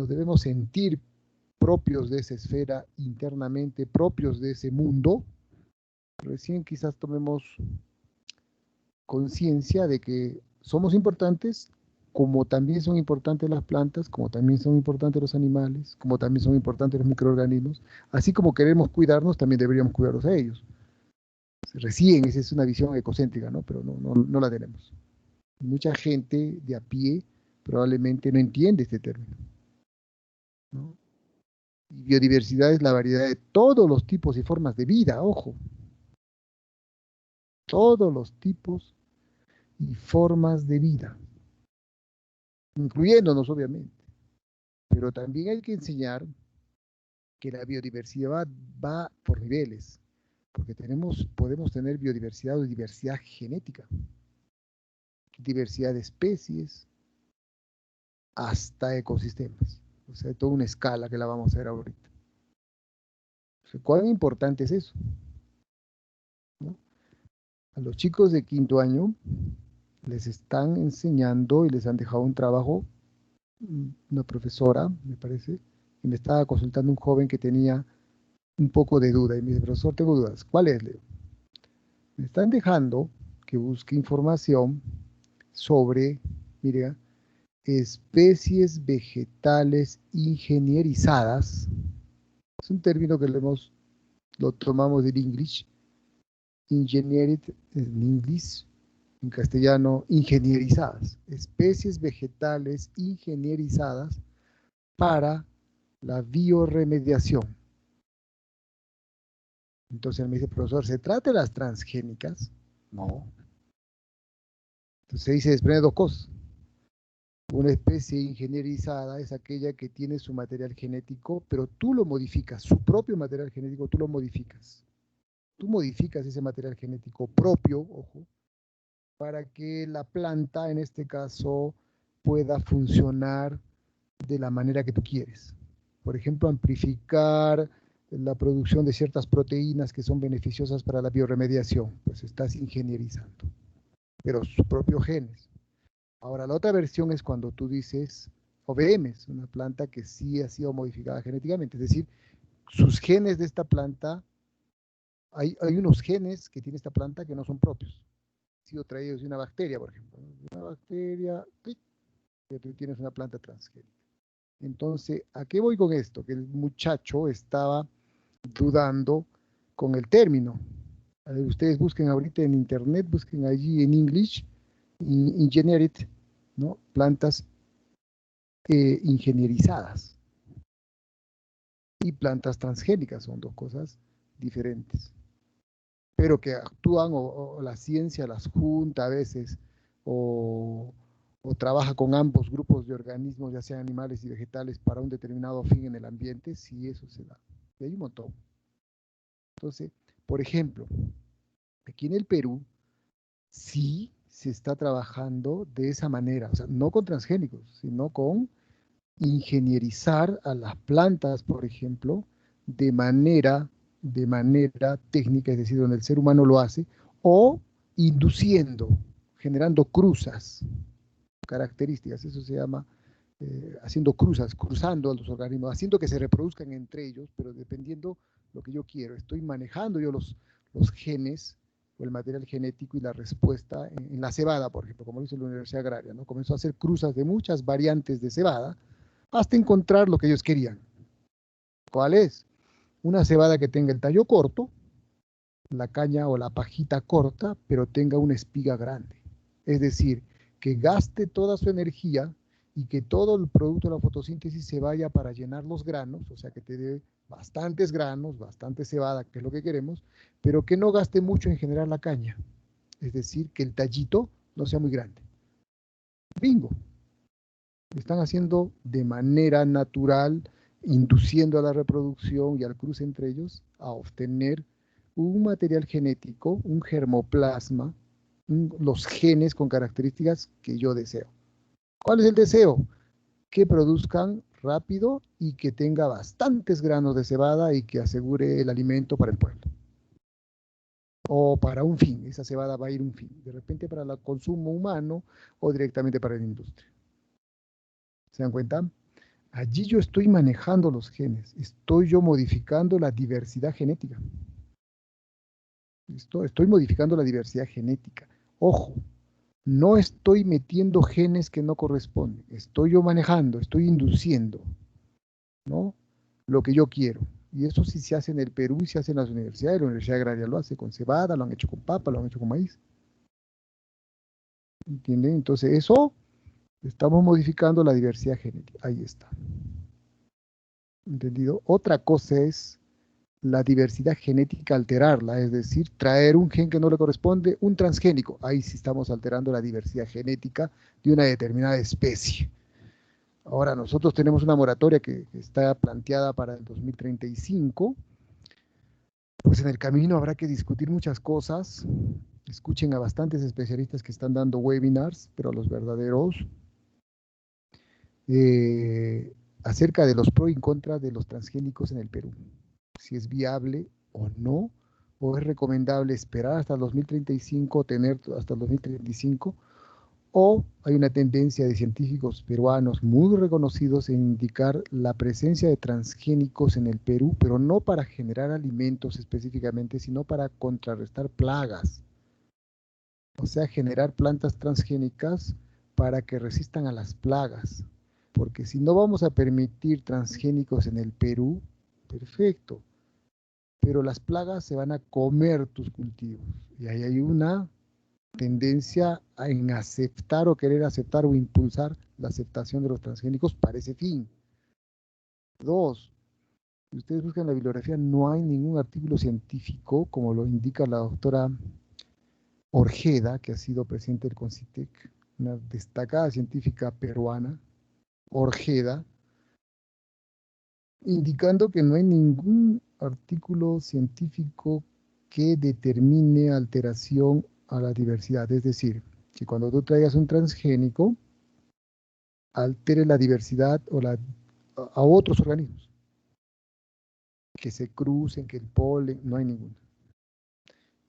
debemos sentir propios de esa esfera internamente, propios de ese mundo, recién quizás tomemos conciencia de que somos importantes, como también son importantes las plantas, como también son importantes los animales, como también son importantes los microorganismos. Así como queremos cuidarnos, también deberíamos cuidarlos a ellos. Recién, esa es una visión ecocéntrica, ¿no? Pero no la tenemos. Mucha gente de a pie probablemente no entiende este término, ¿no? Y biodiversidad es la variedad de todos los tipos y formas de vida, ojo. Todos los tipos y formas de vida, incluyéndonos obviamente. Pero también hay que enseñar que la biodiversidad va por niveles, porque podemos tener biodiversidad o diversidad genética, diversidad de especies, hasta ecosistemas. O sea, toda una escala que la vamos a ver ahorita. O sea, ¿cuán importante es eso? ¿No? A los chicos de quinto año les están enseñando y les han dejado un trabajo, una profesora, me parece, y me estaba consultando un joven que tenía un poco de duda, y me dice, profesor, tengo dudas. ¿Cuál es, Leo? Me están dejando que busque información sobre, mira, especies vegetales ingenierizadas. Es un término que lo tomamos del English, engineered en inglés, en castellano, ingenierizadas. Especies vegetales ingenierizadas para la bioremediación. Entonces me dice, profesor, ¿se trata de las transgénicas? No. Entonces ahí se desprenden dos cosas. Una especie ingenierizada es aquella que tiene su material genético, pero tú lo modificas, su propio material genético, tú lo modificas. Tú modificas ese material genético propio, ojo, para que la planta, en este caso, pueda funcionar de la manera que tú quieres. Por ejemplo, amplificar la producción de ciertas proteínas que son beneficiosas para la bioremediación, pues estás ingenierizando, pero sus propios genes. Ahora, la otra versión es cuando tú dices OBM, una planta que sí ha sido modificada genéticamente, es decir, sus genes de esta planta, hay unos genes que tiene esta planta que no son propios, han sido traídos de una bacteria, por ejemplo. Una bacteria, ¡clic!, que tú tienes una planta transgénica. Entonces, ¿a qué voy con esto? Que el muchacho estaba dudando con el término. Ustedes busquen ahorita en internet, busquen allí en English, engineered, ¿no? Plantas ingenierizadas y plantas transgénicas, son dos cosas diferentes, pero que actúan o la ciencia las junta a veces o trabaja con ambos grupos de organismos, ya sean animales y vegetales, para un determinado fin en el ambiente, sí, eso se da. Y hay un montón. Entonces, por ejemplo, aquí en el Perú, sí se está trabajando de esa manera, o sea, no con transgénicos, sino con ingenierizar a las plantas, por ejemplo, de manera técnica, es decir, donde el ser humano lo hace, o induciendo, generando cruzas, características, eso se llama haciendo cruzas, cruzando a los organismos, haciendo que se reproduzcan entre ellos, pero dependiendo lo que yo quiero. Estoy manejando yo los genes o el material genético y la respuesta en la cebada, por ejemplo, como lo hizo la Universidad Agraria, ¿no? Comenzó a hacer cruzas de muchas variantes de cebada hasta encontrar lo que ellos querían. ¿Cuál es? Una cebada que tenga el tallo corto, la caña o la pajita corta, pero tenga una espiga grande. Es decir, que gaste toda su energía y que todo el producto de la fotosíntesis se vaya para llenar los granos, o sea, que te dé bastantes granos, bastante cebada, que es lo que queremos, pero que no gaste mucho en generar la caña. Es decir, que el tallito no sea muy grande. Bingo. Están haciendo de manera natural, induciendo a la reproducción y al cruce entre ellos, a obtener un material genético, un germoplasma, los genes con características que yo deseo. ¿Cuál es el deseo? Que produzcan rápido y que tenga bastantes granos de cebada y que asegure el alimento para el pueblo. O para un fin, esa cebada va a ir un fin, de repente para el consumo humano o directamente para la industria. ¿Se dan cuenta? Allí yo estoy manejando los genes, estoy yo modificando la diversidad genética. Estoy modificando la diversidad genética. Ojo, no estoy metiendo genes que no corresponden, estoy yo manejando, estoy induciendo, ¿no?, lo que yo quiero. Y eso sí se hace en el Perú y se hace en las universidades. La Universidad Agraria lo hace con cebada, lo han hecho con papa, lo han hecho con maíz. ¿Entienden? Entonces eso, estamos modificando la diversidad genética. Ahí está. ¿Entendido? Otra cosa es la diversidad genética, alterarla, es decir, traer un gen que no le corresponde, un transgénico. Ahí sí estamos alterando la diversidad genética de una determinada especie. Ahora, nosotros tenemos una moratoria que está planteada para el 2035. Pues en el camino habrá que discutir muchas cosas. Escuchen a bastantes especialistas que están dando webinars, pero a los verdaderos, acerca de los pros y contras de los transgénicos en el Perú. Si es viable o no, o es recomendable esperar hasta el 2035, tener hasta el 2035, o hay una tendencia de científicos peruanos muy reconocidos en indicar la presencia de transgénicos en el Perú, pero no para generar alimentos específicamente, sino para contrarrestar plagas. O sea, generar plantas transgénicas para que resistan a las plagas. Porque si no vamos a permitir transgénicos en el Perú, perfecto, pero las plagas se van a comer tus cultivos. Y ahí hay una tendencia en aceptar o querer aceptar o impulsar la aceptación de los transgénicos para ese fin. 2. Si ustedes buscan la bibliografía, no hay ningún artículo científico, como lo indica la doctora Orjeda, que ha sido presidente del CONCITEC, una destacada científica peruana, Orjeda, indicando que no hay ningún artículo científico que determine alteración a la diversidad. Es decir, que cuando tú traigas un transgénico, altere la diversidad a otros organismos, que se crucen, que el polen, no hay ninguno.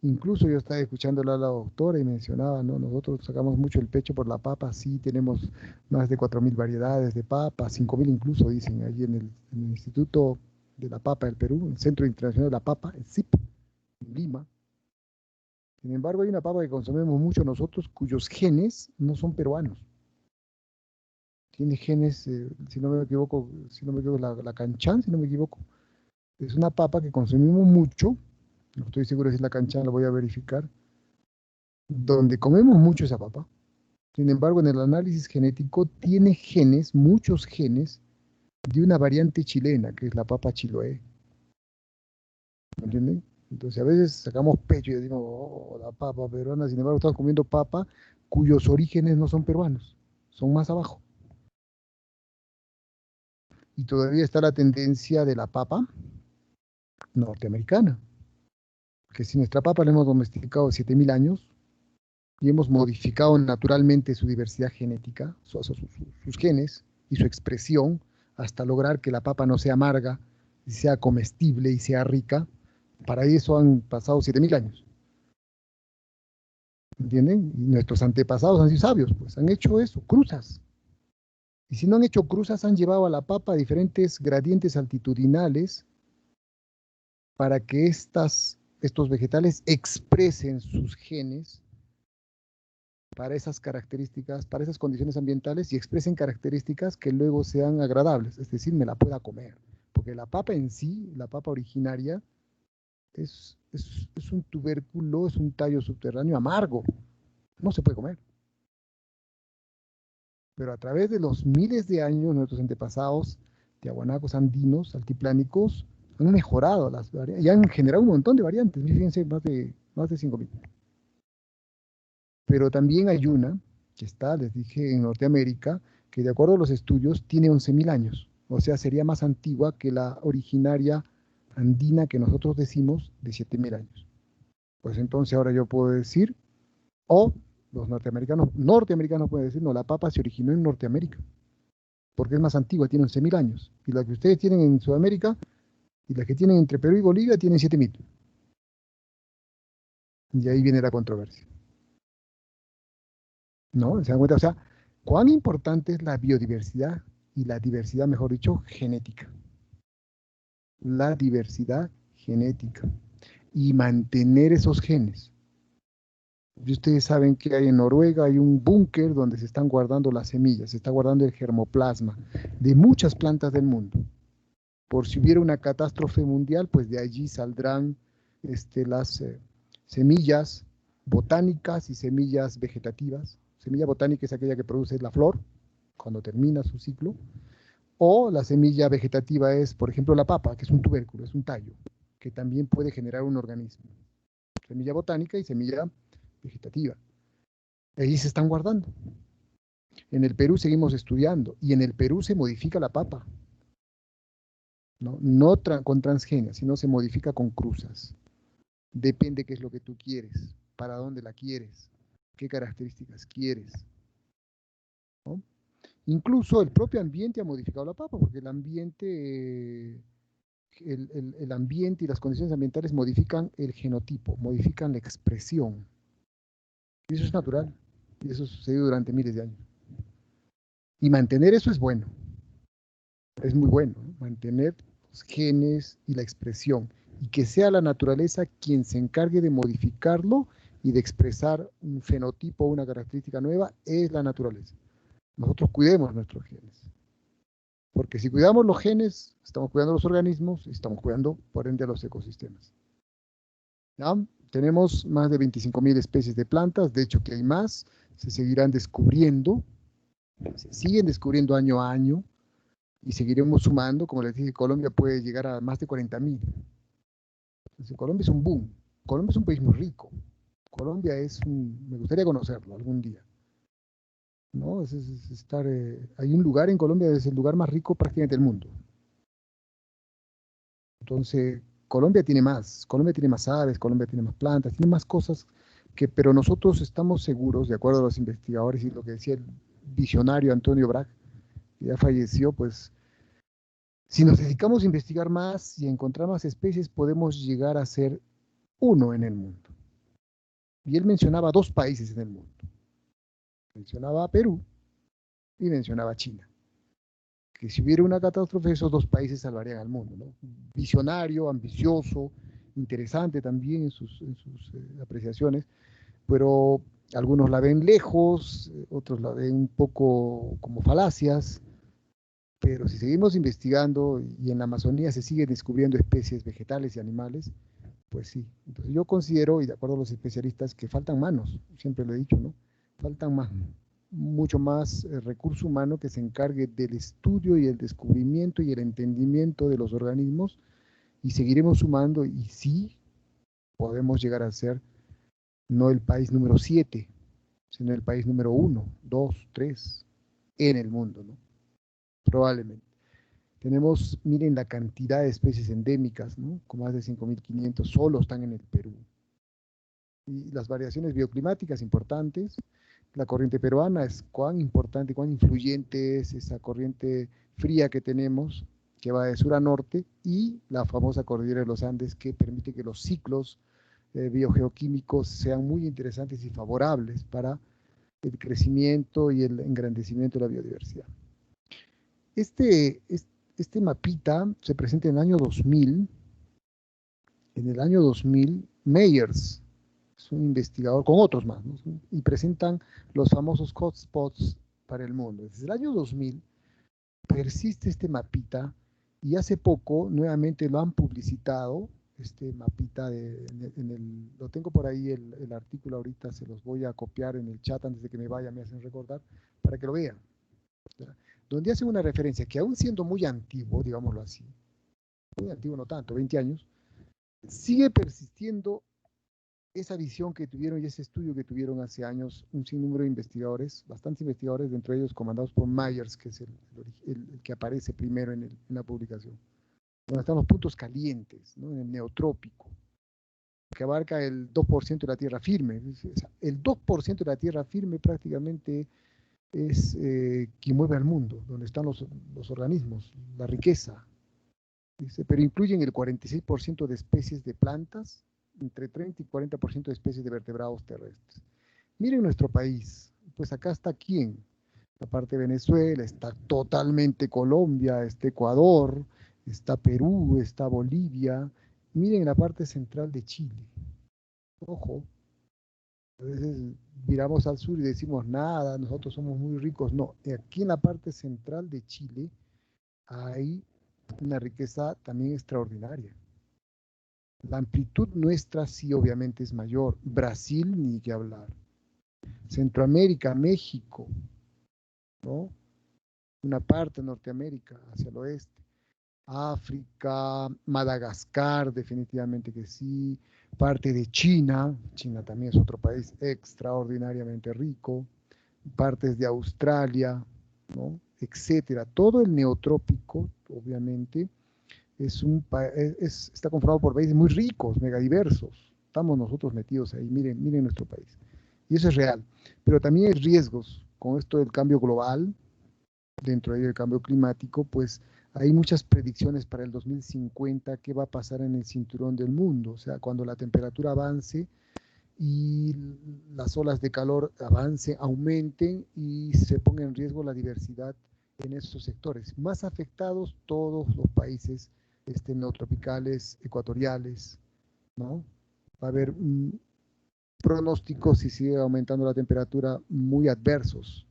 Incluso yo estaba escuchándola a la doctora y mencionaba, ¿no? Nosotros sacamos mucho el pecho por la papa, sí, tenemos más de 4.000 variedades de papa, 5.000 incluso, dicen allí en el Instituto de la Papa del Perú, el Centro Internacional de la Papa, el CIP, en Lima. Sin embargo, hay una papa que consumimos mucho nosotros, cuyos genes no son peruanos. Tiene genes, si no me equivoco, la canchán, si no me equivoco. Es una papa que consumimos mucho, no estoy seguro si es la canchán, lo voy a verificar, donde comemos mucho esa papa. Sin embargo, en el análisis genético tiene genes, muchos genes, de una variante chilena, que es la papa chiloé. ¿Me entienden? Entonces, a veces sacamos pecho y decimos, oh, la papa peruana, sin embargo, estamos comiendo papa cuyos orígenes no son peruanos, son más abajo. Y todavía está la tendencia de la papa norteamericana, que si nuestra papa la hemos domesticado 7.000 años y hemos modificado naturalmente su diversidad genética, sus genes y su expresión, hasta lograr que la papa no sea amarga, y sea comestible y sea rica, para eso han pasado 7.000 años. ¿Entienden? Y nuestros antepasados han sido sabios, pues han hecho eso, cruzas. Y si no han hecho cruzas, han llevado a la papa a diferentes gradientes altitudinales para que estos vegetales expresen sus genes para esas características, para esas condiciones ambientales y expresen características que luego sean agradables, es decir, me la pueda comer. Porque la papa en sí, la papa originaria, es un tubérculo, es un tallo subterráneo amargo, no se puede comer. Pero a través de los miles de años, nuestros antepasados, tiahuanacos, andinos, altiplánicos, han mejorado las variantes y han generado un montón de variantes, fíjense, más de 5.000. Pero también hay una que está, les dije, en Norteamérica, que de acuerdo a los estudios tiene 11.000 años, o sea, sería más antigua que la originaria andina que nosotros decimos de 7.000 años. Pues entonces ahora yo puedo decir, o los norteamericanos pueden decir, no, la papa se originó en Norteamérica, porque es más antigua, tiene 11.000 años, y la que ustedes tienen en Sudamérica, y la que tienen entre Perú y Bolivia, tienen 7.000. Y ahí viene la controversia. ¿No? ¿Se dan cuenta? O sea, cuán importante es la biodiversidad y la diversidad, mejor dicho, genética. La diversidad genética. Y mantener esos genes. Y ustedes saben que hay en Noruega, hay un búnker donde se están guardando las semillas, se está guardando el germoplasma de muchas plantas del mundo. Por si hubiera una catástrofe mundial, pues de allí saldrán las semillas botánicas y semillas vegetativas. Semilla botánica es aquella que produce la flor cuando termina su ciclo, o la semilla vegetativa es, por ejemplo, la papa, que es un tubérculo, es un tallo, que también puede generar un organismo. Semilla botánica y semilla vegetativa. Allí se están guardando. En el Perú seguimos estudiando, y en el Perú se modifica la papa. No con transgenia, sino se modifica con cruzas. Depende qué es lo que tú quieres, para dónde la quieres, qué características quieres, ¿no? Incluso el propio ambiente ha modificado la papa, porque el ambiente y las condiciones ambientales modifican el genotipo, modifican la expresión. Y eso es natural, y eso ha sucedido durante miles de años. Y mantener eso es bueno, es muy bueno, ¿no? Mantener los genes y la expresión, y que sea la naturaleza quien se encargue de modificarlo y de expresar un fenotipo, una característica nueva, es la naturaleza. Nosotros cuidemos nuestros genes. Porque si cuidamos los genes, estamos cuidando los organismos y estamos cuidando, por ende, a los ecosistemas. ¿Ya? Tenemos más de 25.000 especies de plantas, de hecho que hay más, se seguirán descubriendo, se siguen descubriendo año a año, y seguiremos sumando. Como les dije, Colombia puede llegar a más de 40.000. Entonces, Colombia es un boom. Colombia es un país muy rico. Colombia me gustaría conocerlo algún día, ¿no? Hay un lugar en Colombia, es el lugar más rico prácticamente del mundo. Entonces, Colombia tiene más aves, Colombia tiene más plantas, tiene más cosas pero nosotros estamos seguros, de acuerdo a los investigadores y lo que decía el visionario Antonio Bragg, que ya falleció, pues si nos dedicamos a investigar más y a encontrar más especies, podemos llegar a ser uno en el mundo. Y él mencionaba 2 países en el mundo. Mencionaba a Perú y mencionaba a China. Que si hubiera una catástrofe, esos 2 países salvarían al mundo, ¿no? Visionario, ambicioso, interesante también en sus apreciaciones, pero algunos la ven lejos, otros la ven un poco como falacias, pero si seguimos investigando y en la Amazonía se siguen descubriendo especies vegetales y animales, pues sí. Entonces yo considero, y de acuerdo a los especialistas, que faltan manos, siempre lo he dicho, ¿no? Faltan más, mucho más recurso humano que se encargue del estudio y el descubrimiento y el entendimiento de los organismos, y seguiremos sumando, y sí podemos llegar a ser no el país número 7, sino el país número 1, 2, 3 en el mundo, ¿no? Probablemente. Tenemos, miren la cantidad de especies endémicas, ¿no? Con más de 5.500, solo están en el Perú. Y las variaciones bioclimáticas importantes. La corriente peruana es cuán importante, cuán influyente es esa corriente fría que tenemos, que va de sur a norte, y la famosa cordillera de los Andes, que permite que los ciclos biogeoquímicos sean muy interesantes y favorables para el crecimiento y el engrandecimiento de la biodiversidad. Este mapita se presenta en el año 2000. En el año 2000, Meyers es un investigador con otros más, ¿no? Y presentan los famosos hotspots para el mundo. Desde el año 2000 persiste este mapita y hace poco nuevamente lo han publicitado, este mapita, lo tengo por ahí el artículo ahorita, se los voy a copiar en el chat antes de que me vaya, me hacen recordar, para que lo vean. ¿Ya? Donde hacen una referencia que aún siendo muy antiguo, digámoslo así, muy antiguo no tanto, 20 años, sigue persistiendo esa visión que tuvieron y ese estudio que tuvieron hace años un sinnúmero de investigadores, bastantes investigadores, dentro de ellos comandados por Myers, que es el que aparece primero en la publicación, donde están los puntos calientes, ¿no? En el neotrópico, que abarca el 2% de la tierra firme. El 2% de la tierra firme prácticamente es quien mueve al mundo, donde están los organismos, la riqueza. Dice, pero incluyen el 46% de especies de plantas, entre 30 y 40% de especies de vertebrados terrestres. Miren nuestro país, pues acá está quién, la parte de Venezuela, está totalmente Colombia, está Ecuador, está Perú, está Bolivia. Miren la parte central de Chile. Ojo, a veces miramos al sur y decimos nada, nosotros somos muy ricos. No, aquí en la parte central de Chile hay una riqueza también extraordinaria. La amplitud nuestra sí obviamente es mayor. Brasil, ni que hablar. Centroamérica, México, ¿no? Una parte de Norteamérica hacia el oeste. África, Madagascar, definitivamente que sí. Parte de China, China también es otro país extraordinariamente rico. Partes de Australia, ¿no? Etcétera. Todo el neotrópico, obviamente, está conformado por países muy ricos, megadiversos. Estamos nosotros metidos ahí, miren nuestro país. Y eso es real. Pero también hay riesgos con esto del cambio global, dentro de ahí del cambio climático, pues hay muchas predicciones para el 2050, qué va a pasar en el cinturón del mundo. O sea, cuando la temperatura avance y las olas de calor avancen, aumenten y se ponga en riesgo la diversidad en esos sectores. Más afectados todos los países neotropicales, ecuatoriales, ¿no? Va a haber pronósticos, si sigue aumentando la temperatura, muy adversos,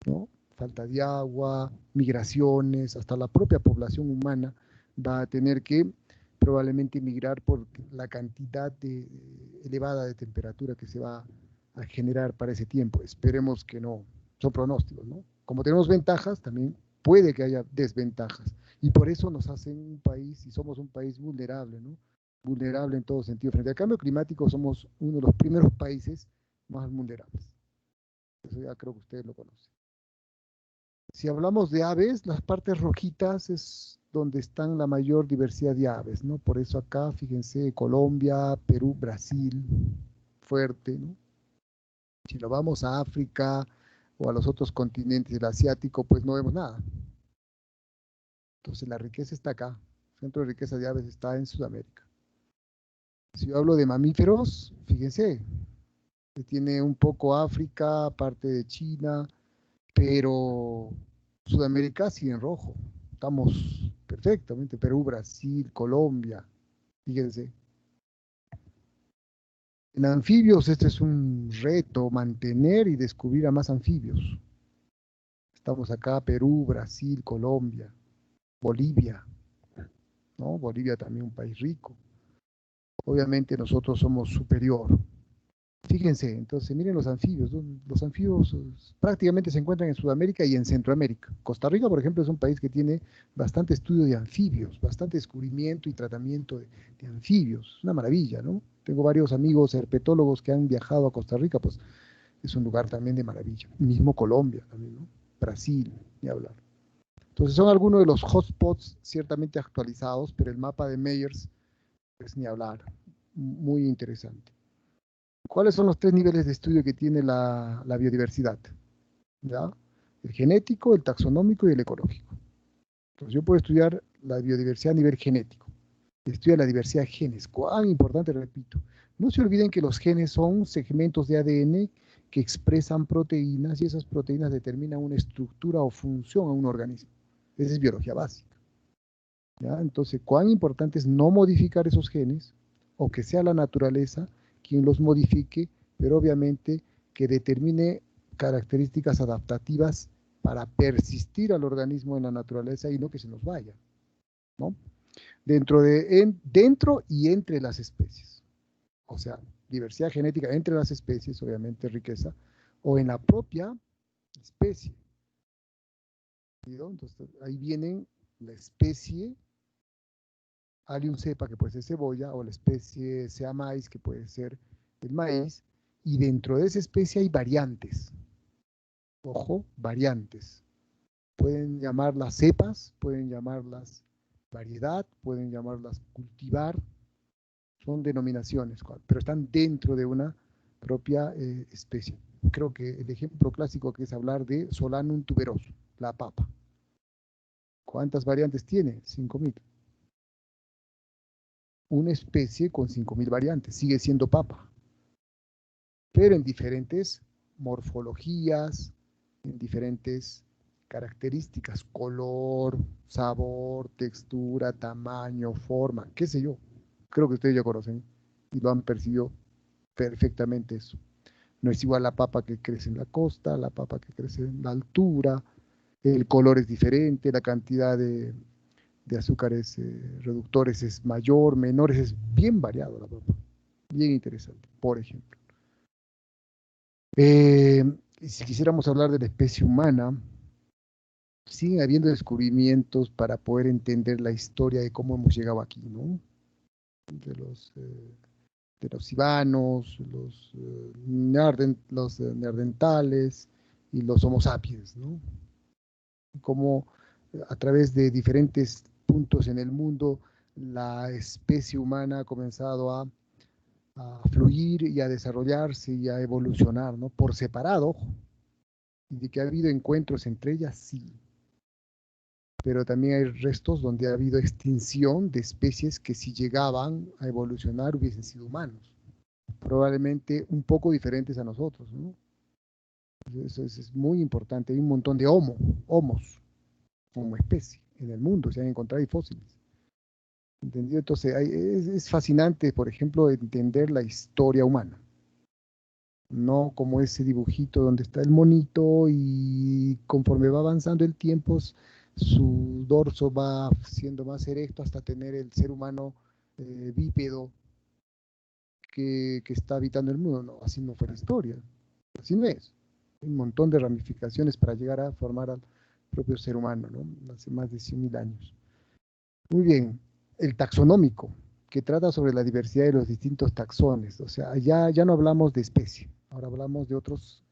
¿no? Falta de agua, migraciones, hasta la propia población humana va a tener que probablemente migrar por la cantidad elevada de temperatura que se va a generar para ese tiempo. Esperemos que no, son pronósticos, ¿no? Como tenemos ventajas, también puede que haya desventajas. Y por eso nos hacen un país, y somos un país vulnerable, ¿no? Vulnerable en todo sentido. Frente al cambio climático somos uno de los primeros países más vulnerables. Eso ya creo que ustedes lo conocen. Si hablamos de aves, las partes rojitas es donde están la mayor diversidad de aves, ¿no? Por eso acá, fíjense, Colombia, Perú, Brasil, fuerte, ¿no? Si lo vamos a África o a los otros continentes, el asiático, pues no vemos nada. Entonces la riqueza está acá. El centro de riqueza de aves está en Sudamérica. Si yo hablo de mamíferos, fíjense, que tiene un poco África, parte de China, pero Sudamérica sí en rojo. Estamos perfectamente. Perú, Brasil, Colombia, fíjense. En anfibios, este es un reto, mantener y descubrir a más anfibios. Estamos acá, Perú, Brasil, Colombia, Bolivia, ¿no? Bolivia también un país rico. Obviamente nosotros somos superior. Fíjense, entonces miren los anfibios. Los anfibios prácticamente se encuentran en Sudamérica y en Centroamérica. Costa Rica, por ejemplo, es un país que tiene bastante estudio de anfibios, bastante descubrimiento y tratamiento de anfibios. Es una maravilla, ¿no? Tengo varios amigos herpetólogos que han viajado a Costa Rica, pues es un lugar también de maravilla. Mismo Colombia también, ¿no? Brasil, ni hablar. Entonces son algunos de los hotspots ciertamente actualizados, pero el mapa de Meyers, pues ni hablar. Muy interesante. ¿Cuáles son los 3 niveles de estudio que tiene la biodiversidad? ¿Ya? El genético, el taxonómico y el ecológico. Entonces yo puedo estudiar la biodiversidad a nivel genético. Estudia la diversidad de genes. ¿Cuán importante? Repito. No se olviden que los genes son segmentos de ADN que expresan proteínas y esas proteínas determinan una estructura o función a un organismo. Esa es biología básica. ¿Ya? Entonces, cuán importante es no modificar esos genes o que sea la naturaleza quien los modifique, pero obviamente que determine características adaptativas para persistir al organismo en la naturaleza y no que se nos vaya, ¿no? Dentro y entre las especies. O sea, diversidad genética entre las especies, obviamente riqueza, o en la propia especie. ¿No? Entonces, ahí vienen la especie Allium cepa, que puede ser cebolla, o la especie Sea maíz, que puede ser el maíz, y dentro de esa especie hay variantes. Ojo, variantes. Pueden llamarlas cepas, pueden llamarlas variedad, pueden llamarlas cultivar, son denominaciones, pero están dentro de una propia especie. Creo que el ejemplo clásico que es hablar de Solanum tuberoso, la papa. ¿Cuántas variantes tiene? 5.000. Una especie con 5.000 variantes, sigue siendo papa, pero en diferentes morfologías, en diferentes características, color, sabor, textura, tamaño, forma, qué sé yo. Creo que ustedes ya conocen y lo han percibido perfectamente eso. No es igual la papa que crece en la costa, la papa que crece en la altura, el color es diferente, la cantidad de azúcares reductores es mayor, menores, es bien variado la papa, bien interesante, por ejemplo. Si quisiéramos hablar de la especie humana, siguen habiendo descubrimientos para poder entender la historia de cómo hemos llegado aquí, ¿no? De los ibanos, los neandertales y los homo sapiens, ¿no? Cómo a través de diferentes puntos en el mundo la especie humana ha comenzado a fluir y a desarrollarse y a evolucionar, ¿no? Por separado, ojo. Y de que ha habido encuentros entre ellas, sí. Pero también hay restos donde ha habido extinción de especies que si llegaban a evolucionar hubiesen sido humanos. Probablemente un poco diferentes a nosotros, ¿no? Eso es muy importante. Hay un montón de homos, como especie en el mundo, se han encontrado fósiles. ¿Entendido? Entonces es fascinante, por ejemplo, entender la historia humana. No como ese dibujito donde está el monito y conforme va avanzando el tiempo, su dorso va siendo más erecto hasta tener el ser humano bípedo que está habitando el mundo. No, así no fue la historia. Así no es. Hay un montón de ramificaciones para llegar a formar al propio ser humano, ¿no? Hace más de 100.000 años. Muy bien. El taxonómico, que trata sobre la diversidad de los distintos taxones. O sea, ya no hablamos de especie, ahora hablamos de otras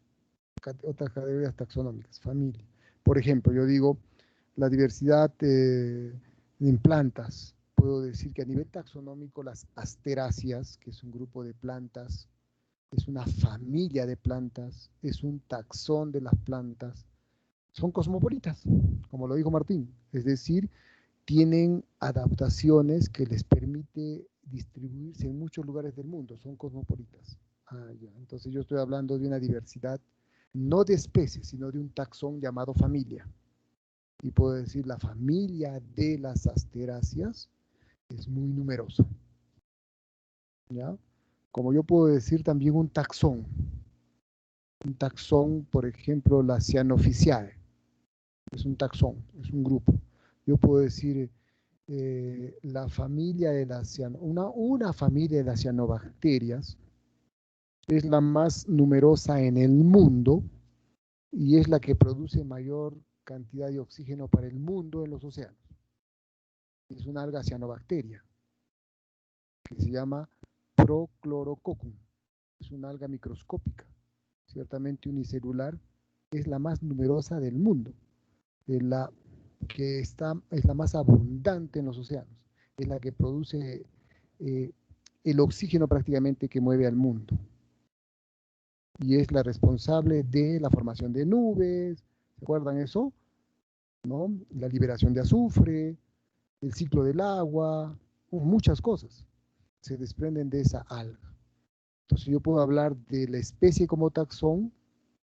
categorías taxonómicas, familia. Por ejemplo, yo digo la diversidad en plantas. Puedo decir que a nivel taxonómico las asteráceas, que es un grupo de plantas es una familia de plantas, es un taxón de las plantas. Son cosmopolitas, como lo dijo Martín, es decir, tienen adaptaciones que les permite distribuirse en muchos lugares del mundo, son cosmopolitas. Ya. Entonces yo estoy hablando de una diversidad, no de especies, sino de un taxón llamado familia. Y puedo decir, la familia de las asteráceas es muy numerosa. ¿Ya? Como yo puedo decir también un taxón, por ejemplo, la Cyanophyceae, es un taxón, es un grupo. Yo puedo decir la familia de las una familia de las cianobacterias es la más numerosa en el mundo y es la que produce mayor cantidad de oxígeno para el mundo en los océanos. Es una alga cianobacteria que se llama Prochlorococcum. Es una alga microscópica, ciertamente unicelular, es la más numerosa del mundo, es la más abundante en los océanos, es la que produce el oxígeno prácticamente que mueve al mundo. Y es la responsable de la formación de nubes, ¿se acuerdan eso? ¿No? La liberación de azufre, el ciclo del agua, muchas cosas se desprenden de esa alga. Entonces yo puedo hablar de la especie como taxón,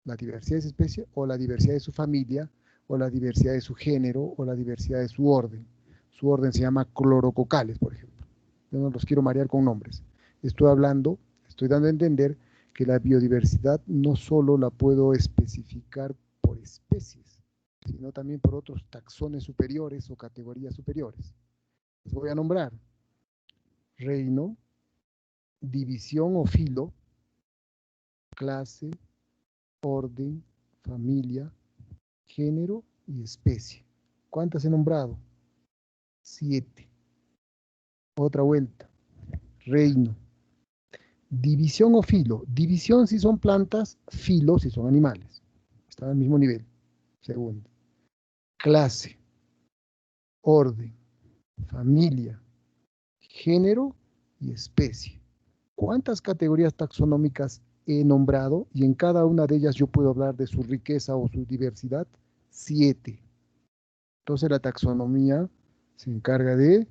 la diversidad de esa especie, o la diversidad de su familia, o la diversidad de su género, o la diversidad de su orden. Su orden se llama clorococales, por ejemplo. Yo no los quiero marear con nombres. Estoy dando a entender que la biodiversidad no solo la puedo especificar por especies, sino también por otros taxones superiores o categorías superiores. Les voy a nombrar reino, división o filo, clase, orden, familia, género y especie. ¿Cuántas he nombrado? 7. Otra vuelta. Reino. División o filo. División si son plantas, filo si son animales. Están al mismo nivel. Segundo. Clase. Orden. Familia. Género y especie. ¿Cuántas categorías taxonómicas he nombrado? Y en cada una de ellas yo puedo hablar de su riqueza o su diversidad. 7. Entonces la taxonomía se encarga de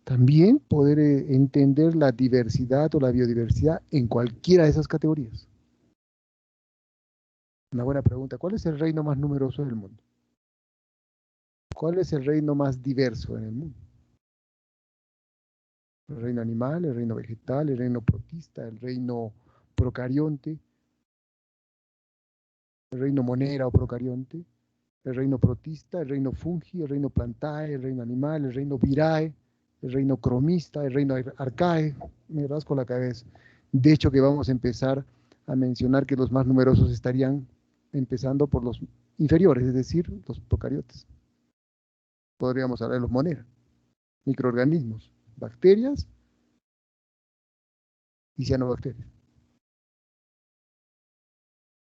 también poder entender la diversidad o la biodiversidad en cualquiera de esas categorías. Una buena pregunta. ¿Cuál es el reino más numeroso del mundo? ¿Cuál es el reino más diverso en el mundo? El reino animal, el reino vegetal, el reino protista, el reino procarionte, el reino monera o procarionte, el reino protista, el reino fungi, el reino plantae, el reino animal, el reino virae, el reino cromista, el reino arcae. Me rasco la cabeza. De hecho que vamos a empezar a mencionar que los más numerosos estarían empezando por los inferiores, es decir, los procariotes. Podríamos hablar de los monera, microorganismos, bacterias y cianobacterias.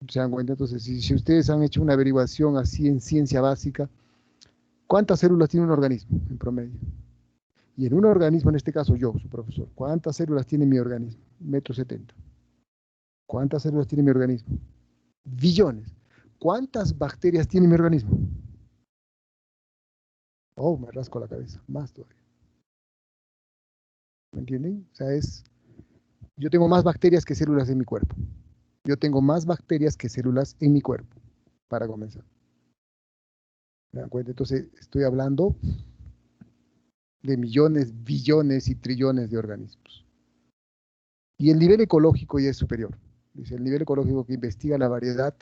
¿Se dan cuenta? Entonces, si ustedes han hecho una averiguación así en ciencia básica, ¿cuántas células tiene un organismo en promedio? Y en un organismo, en este caso yo, su profesor, ¿cuántas células tiene mi organismo? 1,70 m. ¿Cuántas células tiene mi organismo? Billones. ¿Cuántas bacterias tiene mi organismo? Oh, me rasco la cabeza, más todavía. ¿Me entienden? O sea, yo tengo más bacterias que células en mi cuerpo. Yo tengo más bacterias que células en mi cuerpo, para comenzar. ¿Me dan cuenta? Entonces, estoy hablando de millones, billones y trillones de organismos. Y el nivel ecológico ya es superior. Dice, el nivel ecológico que investiga la variedad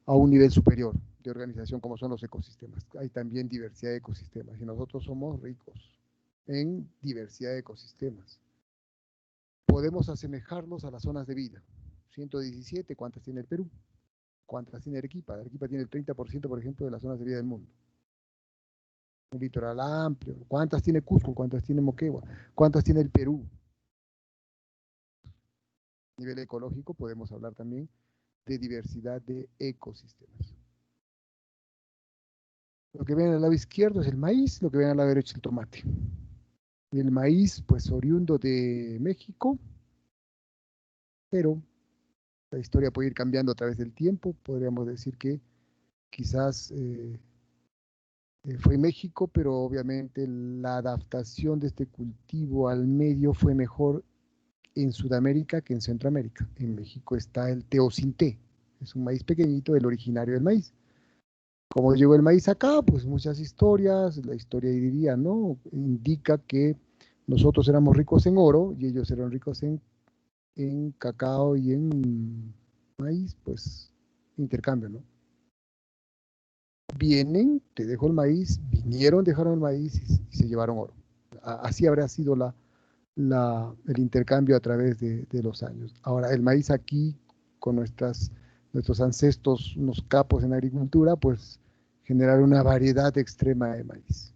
a un nivel superior de organización como son los ecosistemas. Hay también diversidad de ecosistemas y nosotros somos ricos en diversidad de ecosistemas. Podemos asemejarlos a las zonas de vida. 117, ¿cuántas tiene el Perú? ¿Cuántas tiene Arequipa? Arequipa tiene el 30%, por ejemplo, de las zonas de vida del mundo. Un litoral amplio. ¿Cuántas tiene Cusco? ¿Cuántas tiene Moquegua? ¿Cuántas tiene el Perú? A nivel ecológico podemos hablar también de diversidad de ecosistemas. Lo que ven al lado izquierdo es el maíz, lo que ven al lado derecho es el tomate. Y el maíz, pues oriundo de México, pero La historia puede ir cambiando a través del tiempo. Podríamos decir que quizás fue México, pero obviamente la adaptación de este cultivo al medio fue mejor en Sudamérica que en Centroamérica. En México está el teocinté, es un maíz pequeñito, el originario del maíz. ¿Cómo llegó el maíz acá? Pues muchas historias, la historia diría, ¿no? Indica que nosotros éramos ricos en oro y ellos eran ricos en cacao y en maíz, pues intercambio, ¿no? Vienen, te dejo el maíz, vinieron, dejaron el maíz y se llevaron oro. Así habrá sido el intercambio a través de los años. Ahora, el maíz aquí, con nuestros ancestros, unos capos en agricultura, pues generaron una variedad extrema de maíz.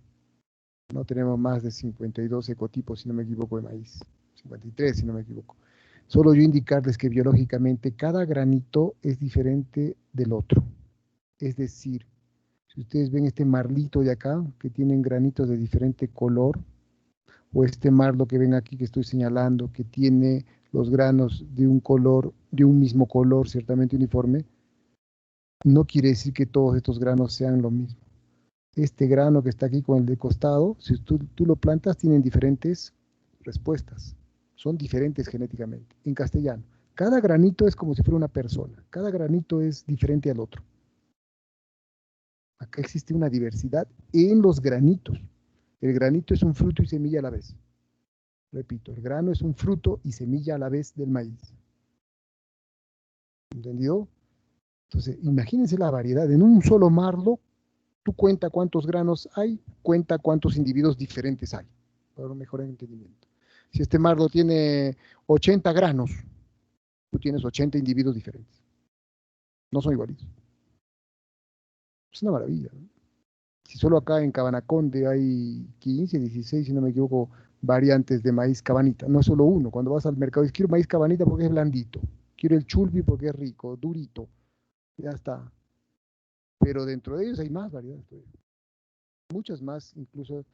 No tenemos más de 52 ecotipos, si no me equivoco, de maíz. 53, si no me equivoco. Solo yo indicarles que biológicamente cada granito es diferente del otro. Es decir, si ustedes ven este marlito de acá, que tienen granitos de diferente color, o este marlo que ven aquí que estoy señalando, que tiene los granos de un color, de un mismo color ciertamente uniforme, no quiere decir que todos estos granos sean lo mismo. Este grano que está aquí con el de costado, si tú lo plantas, tienen diferentes respuestas. Son diferentes genéticamente. En castellano, cada granito es como si fuera una persona. Cada granito es diferente al otro. Acá existe una diversidad en los granitos. El granito es un fruto y semilla a la vez. Repito, el grano es un fruto y semilla a la vez del maíz. ¿Entendido? Entonces, imagínense la variedad. En un solo marlo, tú cuenta cuántos granos hay, cuenta cuántos individuos diferentes hay, para un mejor entendimiento. Si este marlo tiene 80 granos, tú tienes 80 individuos diferentes. No son igualitos. Es una maravilla, ¿no? Si solo acá en Cabanaconde hay 15, 16, si no me equivoco, variantes de maíz cabanita. No es solo uno. Cuando vas al mercado, dices, quiero maíz cabanita porque es blandito. Quiero el chulbi porque es rico, durito. Ya está. Pero dentro de ellos hay más variedades. Muchas más, incluso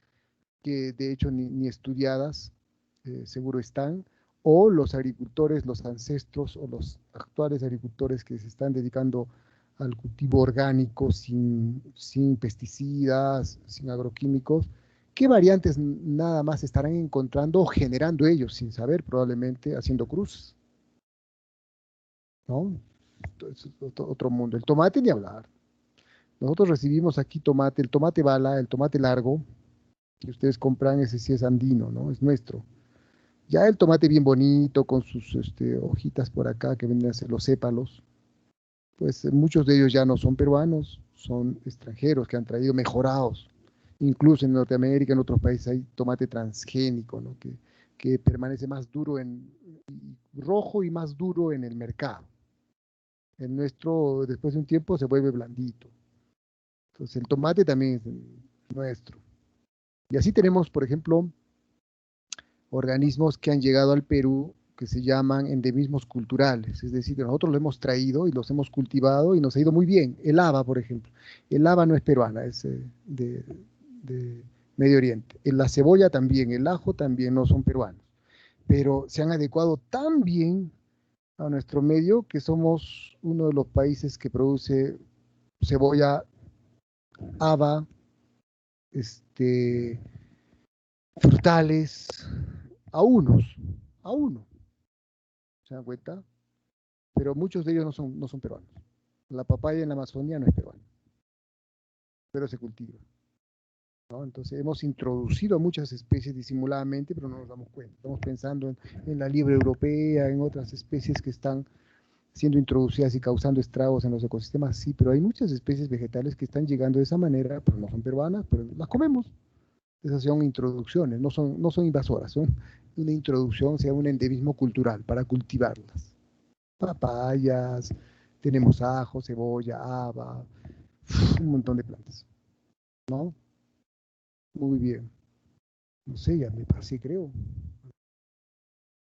que de hecho ni estudiadas, seguro están. O los agricultores, los ancestros o los actuales agricultores que se están dedicando al cultivo orgánico sin pesticidas, sin agroquímicos, ¿qué variantes nada más estarán encontrando o generando ellos sin saber, probablemente haciendo cruces? ¿No? Entonces, otro mundo. El tomate ni hablar. Nosotros recibimos aquí tomate, el tomate bala, el tomate largo, que ustedes compran, ese sí es andino, ¿no? Es nuestro. Ya el tomate bien bonito, con sus hojitas por acá, que vienen a ser los sépalos, pues muchos de ellos ya no son peruanos, son extranjeros que han traído mejorados. Incluso en Norteamérica, en otros países hay tomate transgénico, ¿no? que permanece más duro rojo y más duro en el mercado. El nuestro, después de un tiempo, se vuelve blandito. Entonces el tomate también es nuestro. Y así tenemos, por ejemplo, organismos que han llegado al Perú que se llaman endemismos culturales, es decir, que nosotros lo hemos traído y los hemos cultivado y nos ha ido muy bien. El haba, por ejemplo. El haba no es peruana, es de Medio Oriente. La cebolla también, el ajo también no son peruanos, pero se han adecuado tan bien a nuestro medio que somos uno de los países que produce cebolla, haba, frutales, a uno. ¿Se dan cuenta? Pero muchos de ellos no son peruanos. La papaya en la Amazonía no es peruana, pero se cultiva, ¿no? Entonces hemos introducido muchas especies disimuladamente, pero no nos damos cuenta. Estamos pensando en la liebre europea, en otras especies que están siendo introducidas y causando estragos en los ecosistemas, sí, pero hay muchas especies vegetales que están llegando de esa manera, pero no son peruanas, pero las comemos. Esas son introducciones, no son invasoras, son una introducción, sea un endemismo cultural para cultivarlas. Papayas, tenemos ajo, cebolla, haba, un montón de plantas, ¿no? Muy bien. No sé, ya me pasé, creo.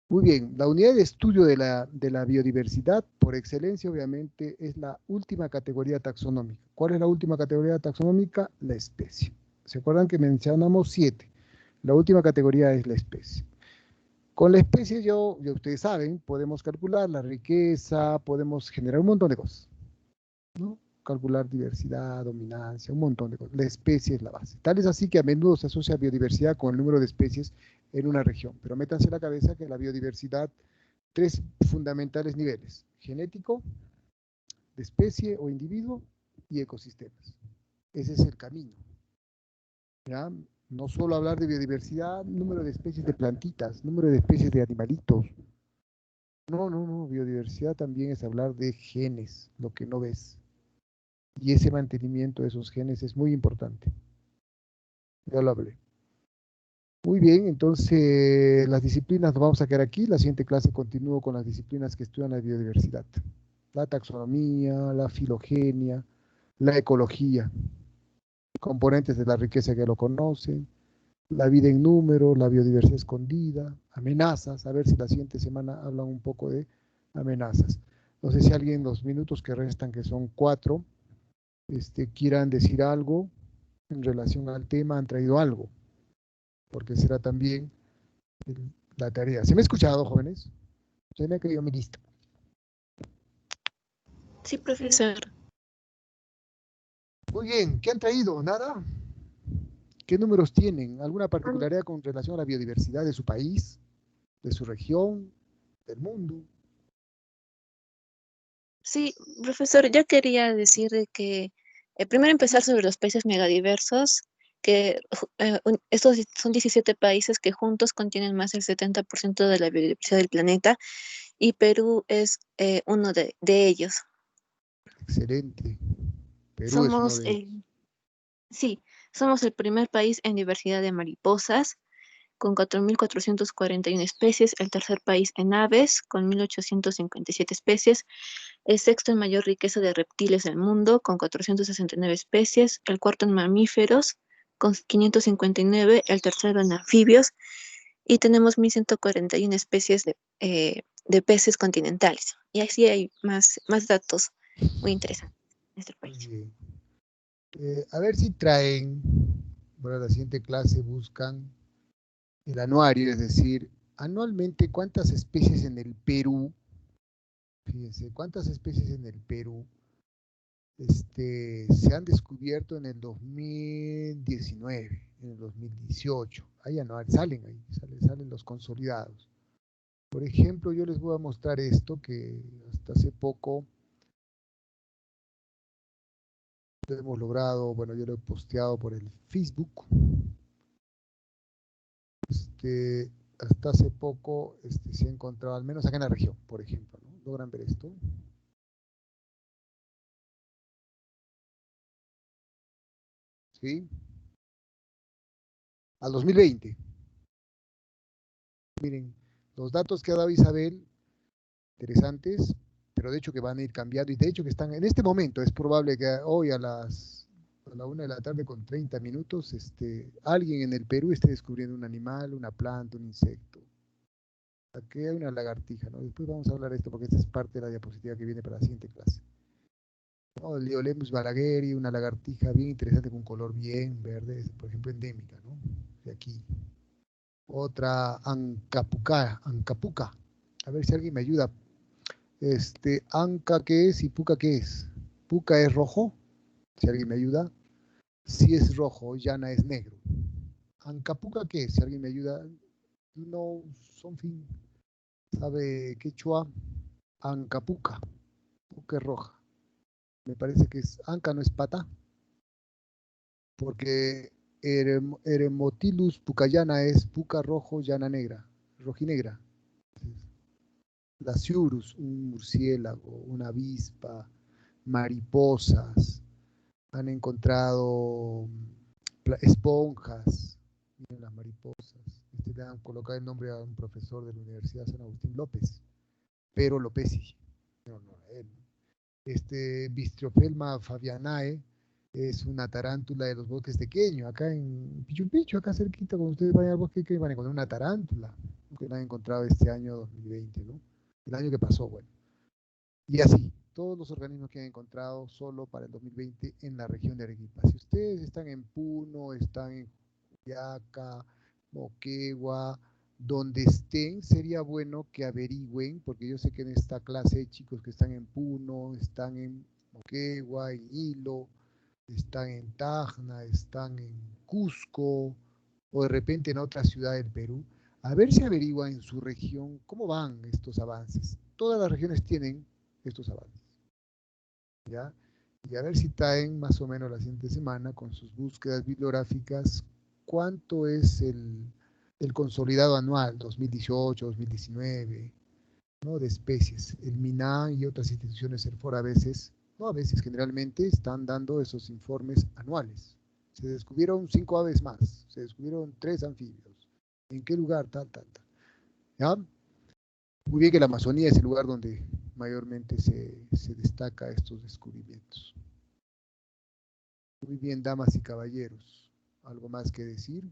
Muy bien, la unidad de estudio de la biodiversidad, por excelencia, obviamente, es la última categoría taxonómica. ¿Cuál es la última categoría taxonómica? La especie. ¿Se acuerdan que mencionamos 7? La última categoría es la especie. Con la especie ya ustedes saben, podemos calcular la riqueza, podemos generar un montón de cosas, ¿no? Calcular diversidad, dominancia, un montón de cosas. La especie es la base. Tal es así que a menudo se asocia biodiversidad con el número de especies en una región. Pero métanse en la cabeza que la biodiversidad, tres fundamentales niveles: genético, de especie o individuo, y ecosistemas. Ese es el camino. ¿Ya? No solo hablar de biodiversidad, número de especies de plantitas, número de especies de animalitos. No, biodiversidad también es hablar de genes, lo que no ves. Y ese mantenimiento de esos genes es muy importante. Ya lo hablé. Muy bien, entonces las disciplinas nos vamos a quedar aquí. La siguiente clase continúo con las disciplinas que estudian la biodiversidad. La taxonomía, la filogenia, la ecología. Componentes de la riqueza que lo conocen, la vida en número, la biodiversidad escondida, amenazas. A ver si la siguiente semana hablan un poco de amenazas. No sé si alguien en los minutos que restan, que son 4, quieran decir algo en relación al tema, han traído algo, porque será también la tarea. ¿Se me ha escuchado, jóvenes? Se me ha caído mi lista. Sí, profesor. Muy bien, ¿qué han traído? ¿Nada? ¿Qué números tienen? ¿Alguna particularidad con relación a la biodiversidad de su país, de su región, del mundo? Sí, profesor, yo quería decir de que primero empezar sobre los países megadiversos, que estos son 17 países que juntos contienen más del 70% de la biodiversidad del planeta y Perú es uno de ellos. Excelente. Perú es uno de ellos. Sí, somos el primer país en diversidad de mariposas, con 4.441 especies, el tercer país en aves, con 1.857 especies, el sexto en mayor riqueza de reptiles del mundo, con 469 especies, el cuarto en mamíferos, con 559, el tercero en anfibios, y tenemos 1.141 especies de peces continentales. Y así hay más datos muy interesantes en nuestro país. A ver si traen, para la siguiente clase buscan el anuario, es decir, anualmente cuántas especies en el Perú, fíjense, cuántas especies en el Perú se han descubierto en el 2019, en el 2018. Hay anuarios, salen los consolidados. Por ejemplo, yo les voy a mostrar esto que hasta hace poco lo hemos logrado, bueno, yo lo he posteado por el Facebook. Hasta hace poco se ha encontrado, al menos acá en la región, por ejemplo, ¿no? ¿Logran ver esto? ¿Sí? Al 2020. Miren, los datos que ha dado Isabel, interesantes, pero de hecho que van a ir cambiando, y de hecho que están, en este momento, es probable que hoy a la 1 de la tarde con 30 minutos, alguien en el Perú esté descubriendo un animal, una planta, un insecto. Aquí hay una lagartija, ¿no? Después vamos a hablar de esto porque esta es parte de la diapositiva que viene para la siguiente clase. ¿No? Leolemus balagueri, una lagartija bien interesante con color bien verde, por ejemplo endémica, ¿no? De aquí. Otra ancapuca. A ver si alguien me ayuda. Anca, ¿qué es? Y puca, ¿qué es? Puca es rojo, si alguien me ayuda. Si es rojo, llana es negro. Ancapuca, ¿qué es? Si alguien me ayuda. No, something. ¿Sabe quechua? Ancapuca. Puca es roja. Me parece que es, anca no es pata, porque Eremotilus pucayana es puca rojo, llana negra, rojinegra. La ciurus, un murciélago, una avispa, mariposas. Han encontrado esponjas. Miren las mariposas. Le han colocado el nombre a un profesor de la Universidad San Agustín López, pero Lopezi. No, él. Bistropelma fabianae es una tarántula de los bosques pequeños, acá en Pichumpicho, acá cerquita, cuando ustedes vayan al bosque, que van a encontrar una tarántula, que la han encontrado este año 2020, ¿no? El año que pasó, bueno. Y así, todos los organismos que han encontrado solo para el 2020 en la región de Arequipa. Si ustedes están en Puno, están en Juliaca, Moquegua, donde estén, sería bueno que averigüen, porque yo sé que en esta clase hay chicos que están en Puno, están en Moquegua, en Hilo, están en Tacna, están en Cusco, o de repente en otra ciudad del Perú. A ver si averigua en su región cómo van estos avances. Todas las regiones tienen estos avances, ¿ya? Y a ver si traen más o menos la siguiente semana con sus búsquedas bibliográficas cuánto es el consolidado anual 2018-2019, ¿no? De especies. El MINA y otras instituciones, el FOR a veces, no a veces, generalmente están dando esos informes anuales. Se descubrieron 5 aves más, se descubrieron 3 anfibios. ¿En qué lugar? Tal. ¿Ya? Muy bien que la Amazonía es el lugar donde mayormente se destaca estos descubrimientos. Muy bien, damas y caballeros. ¿Algo más que decir?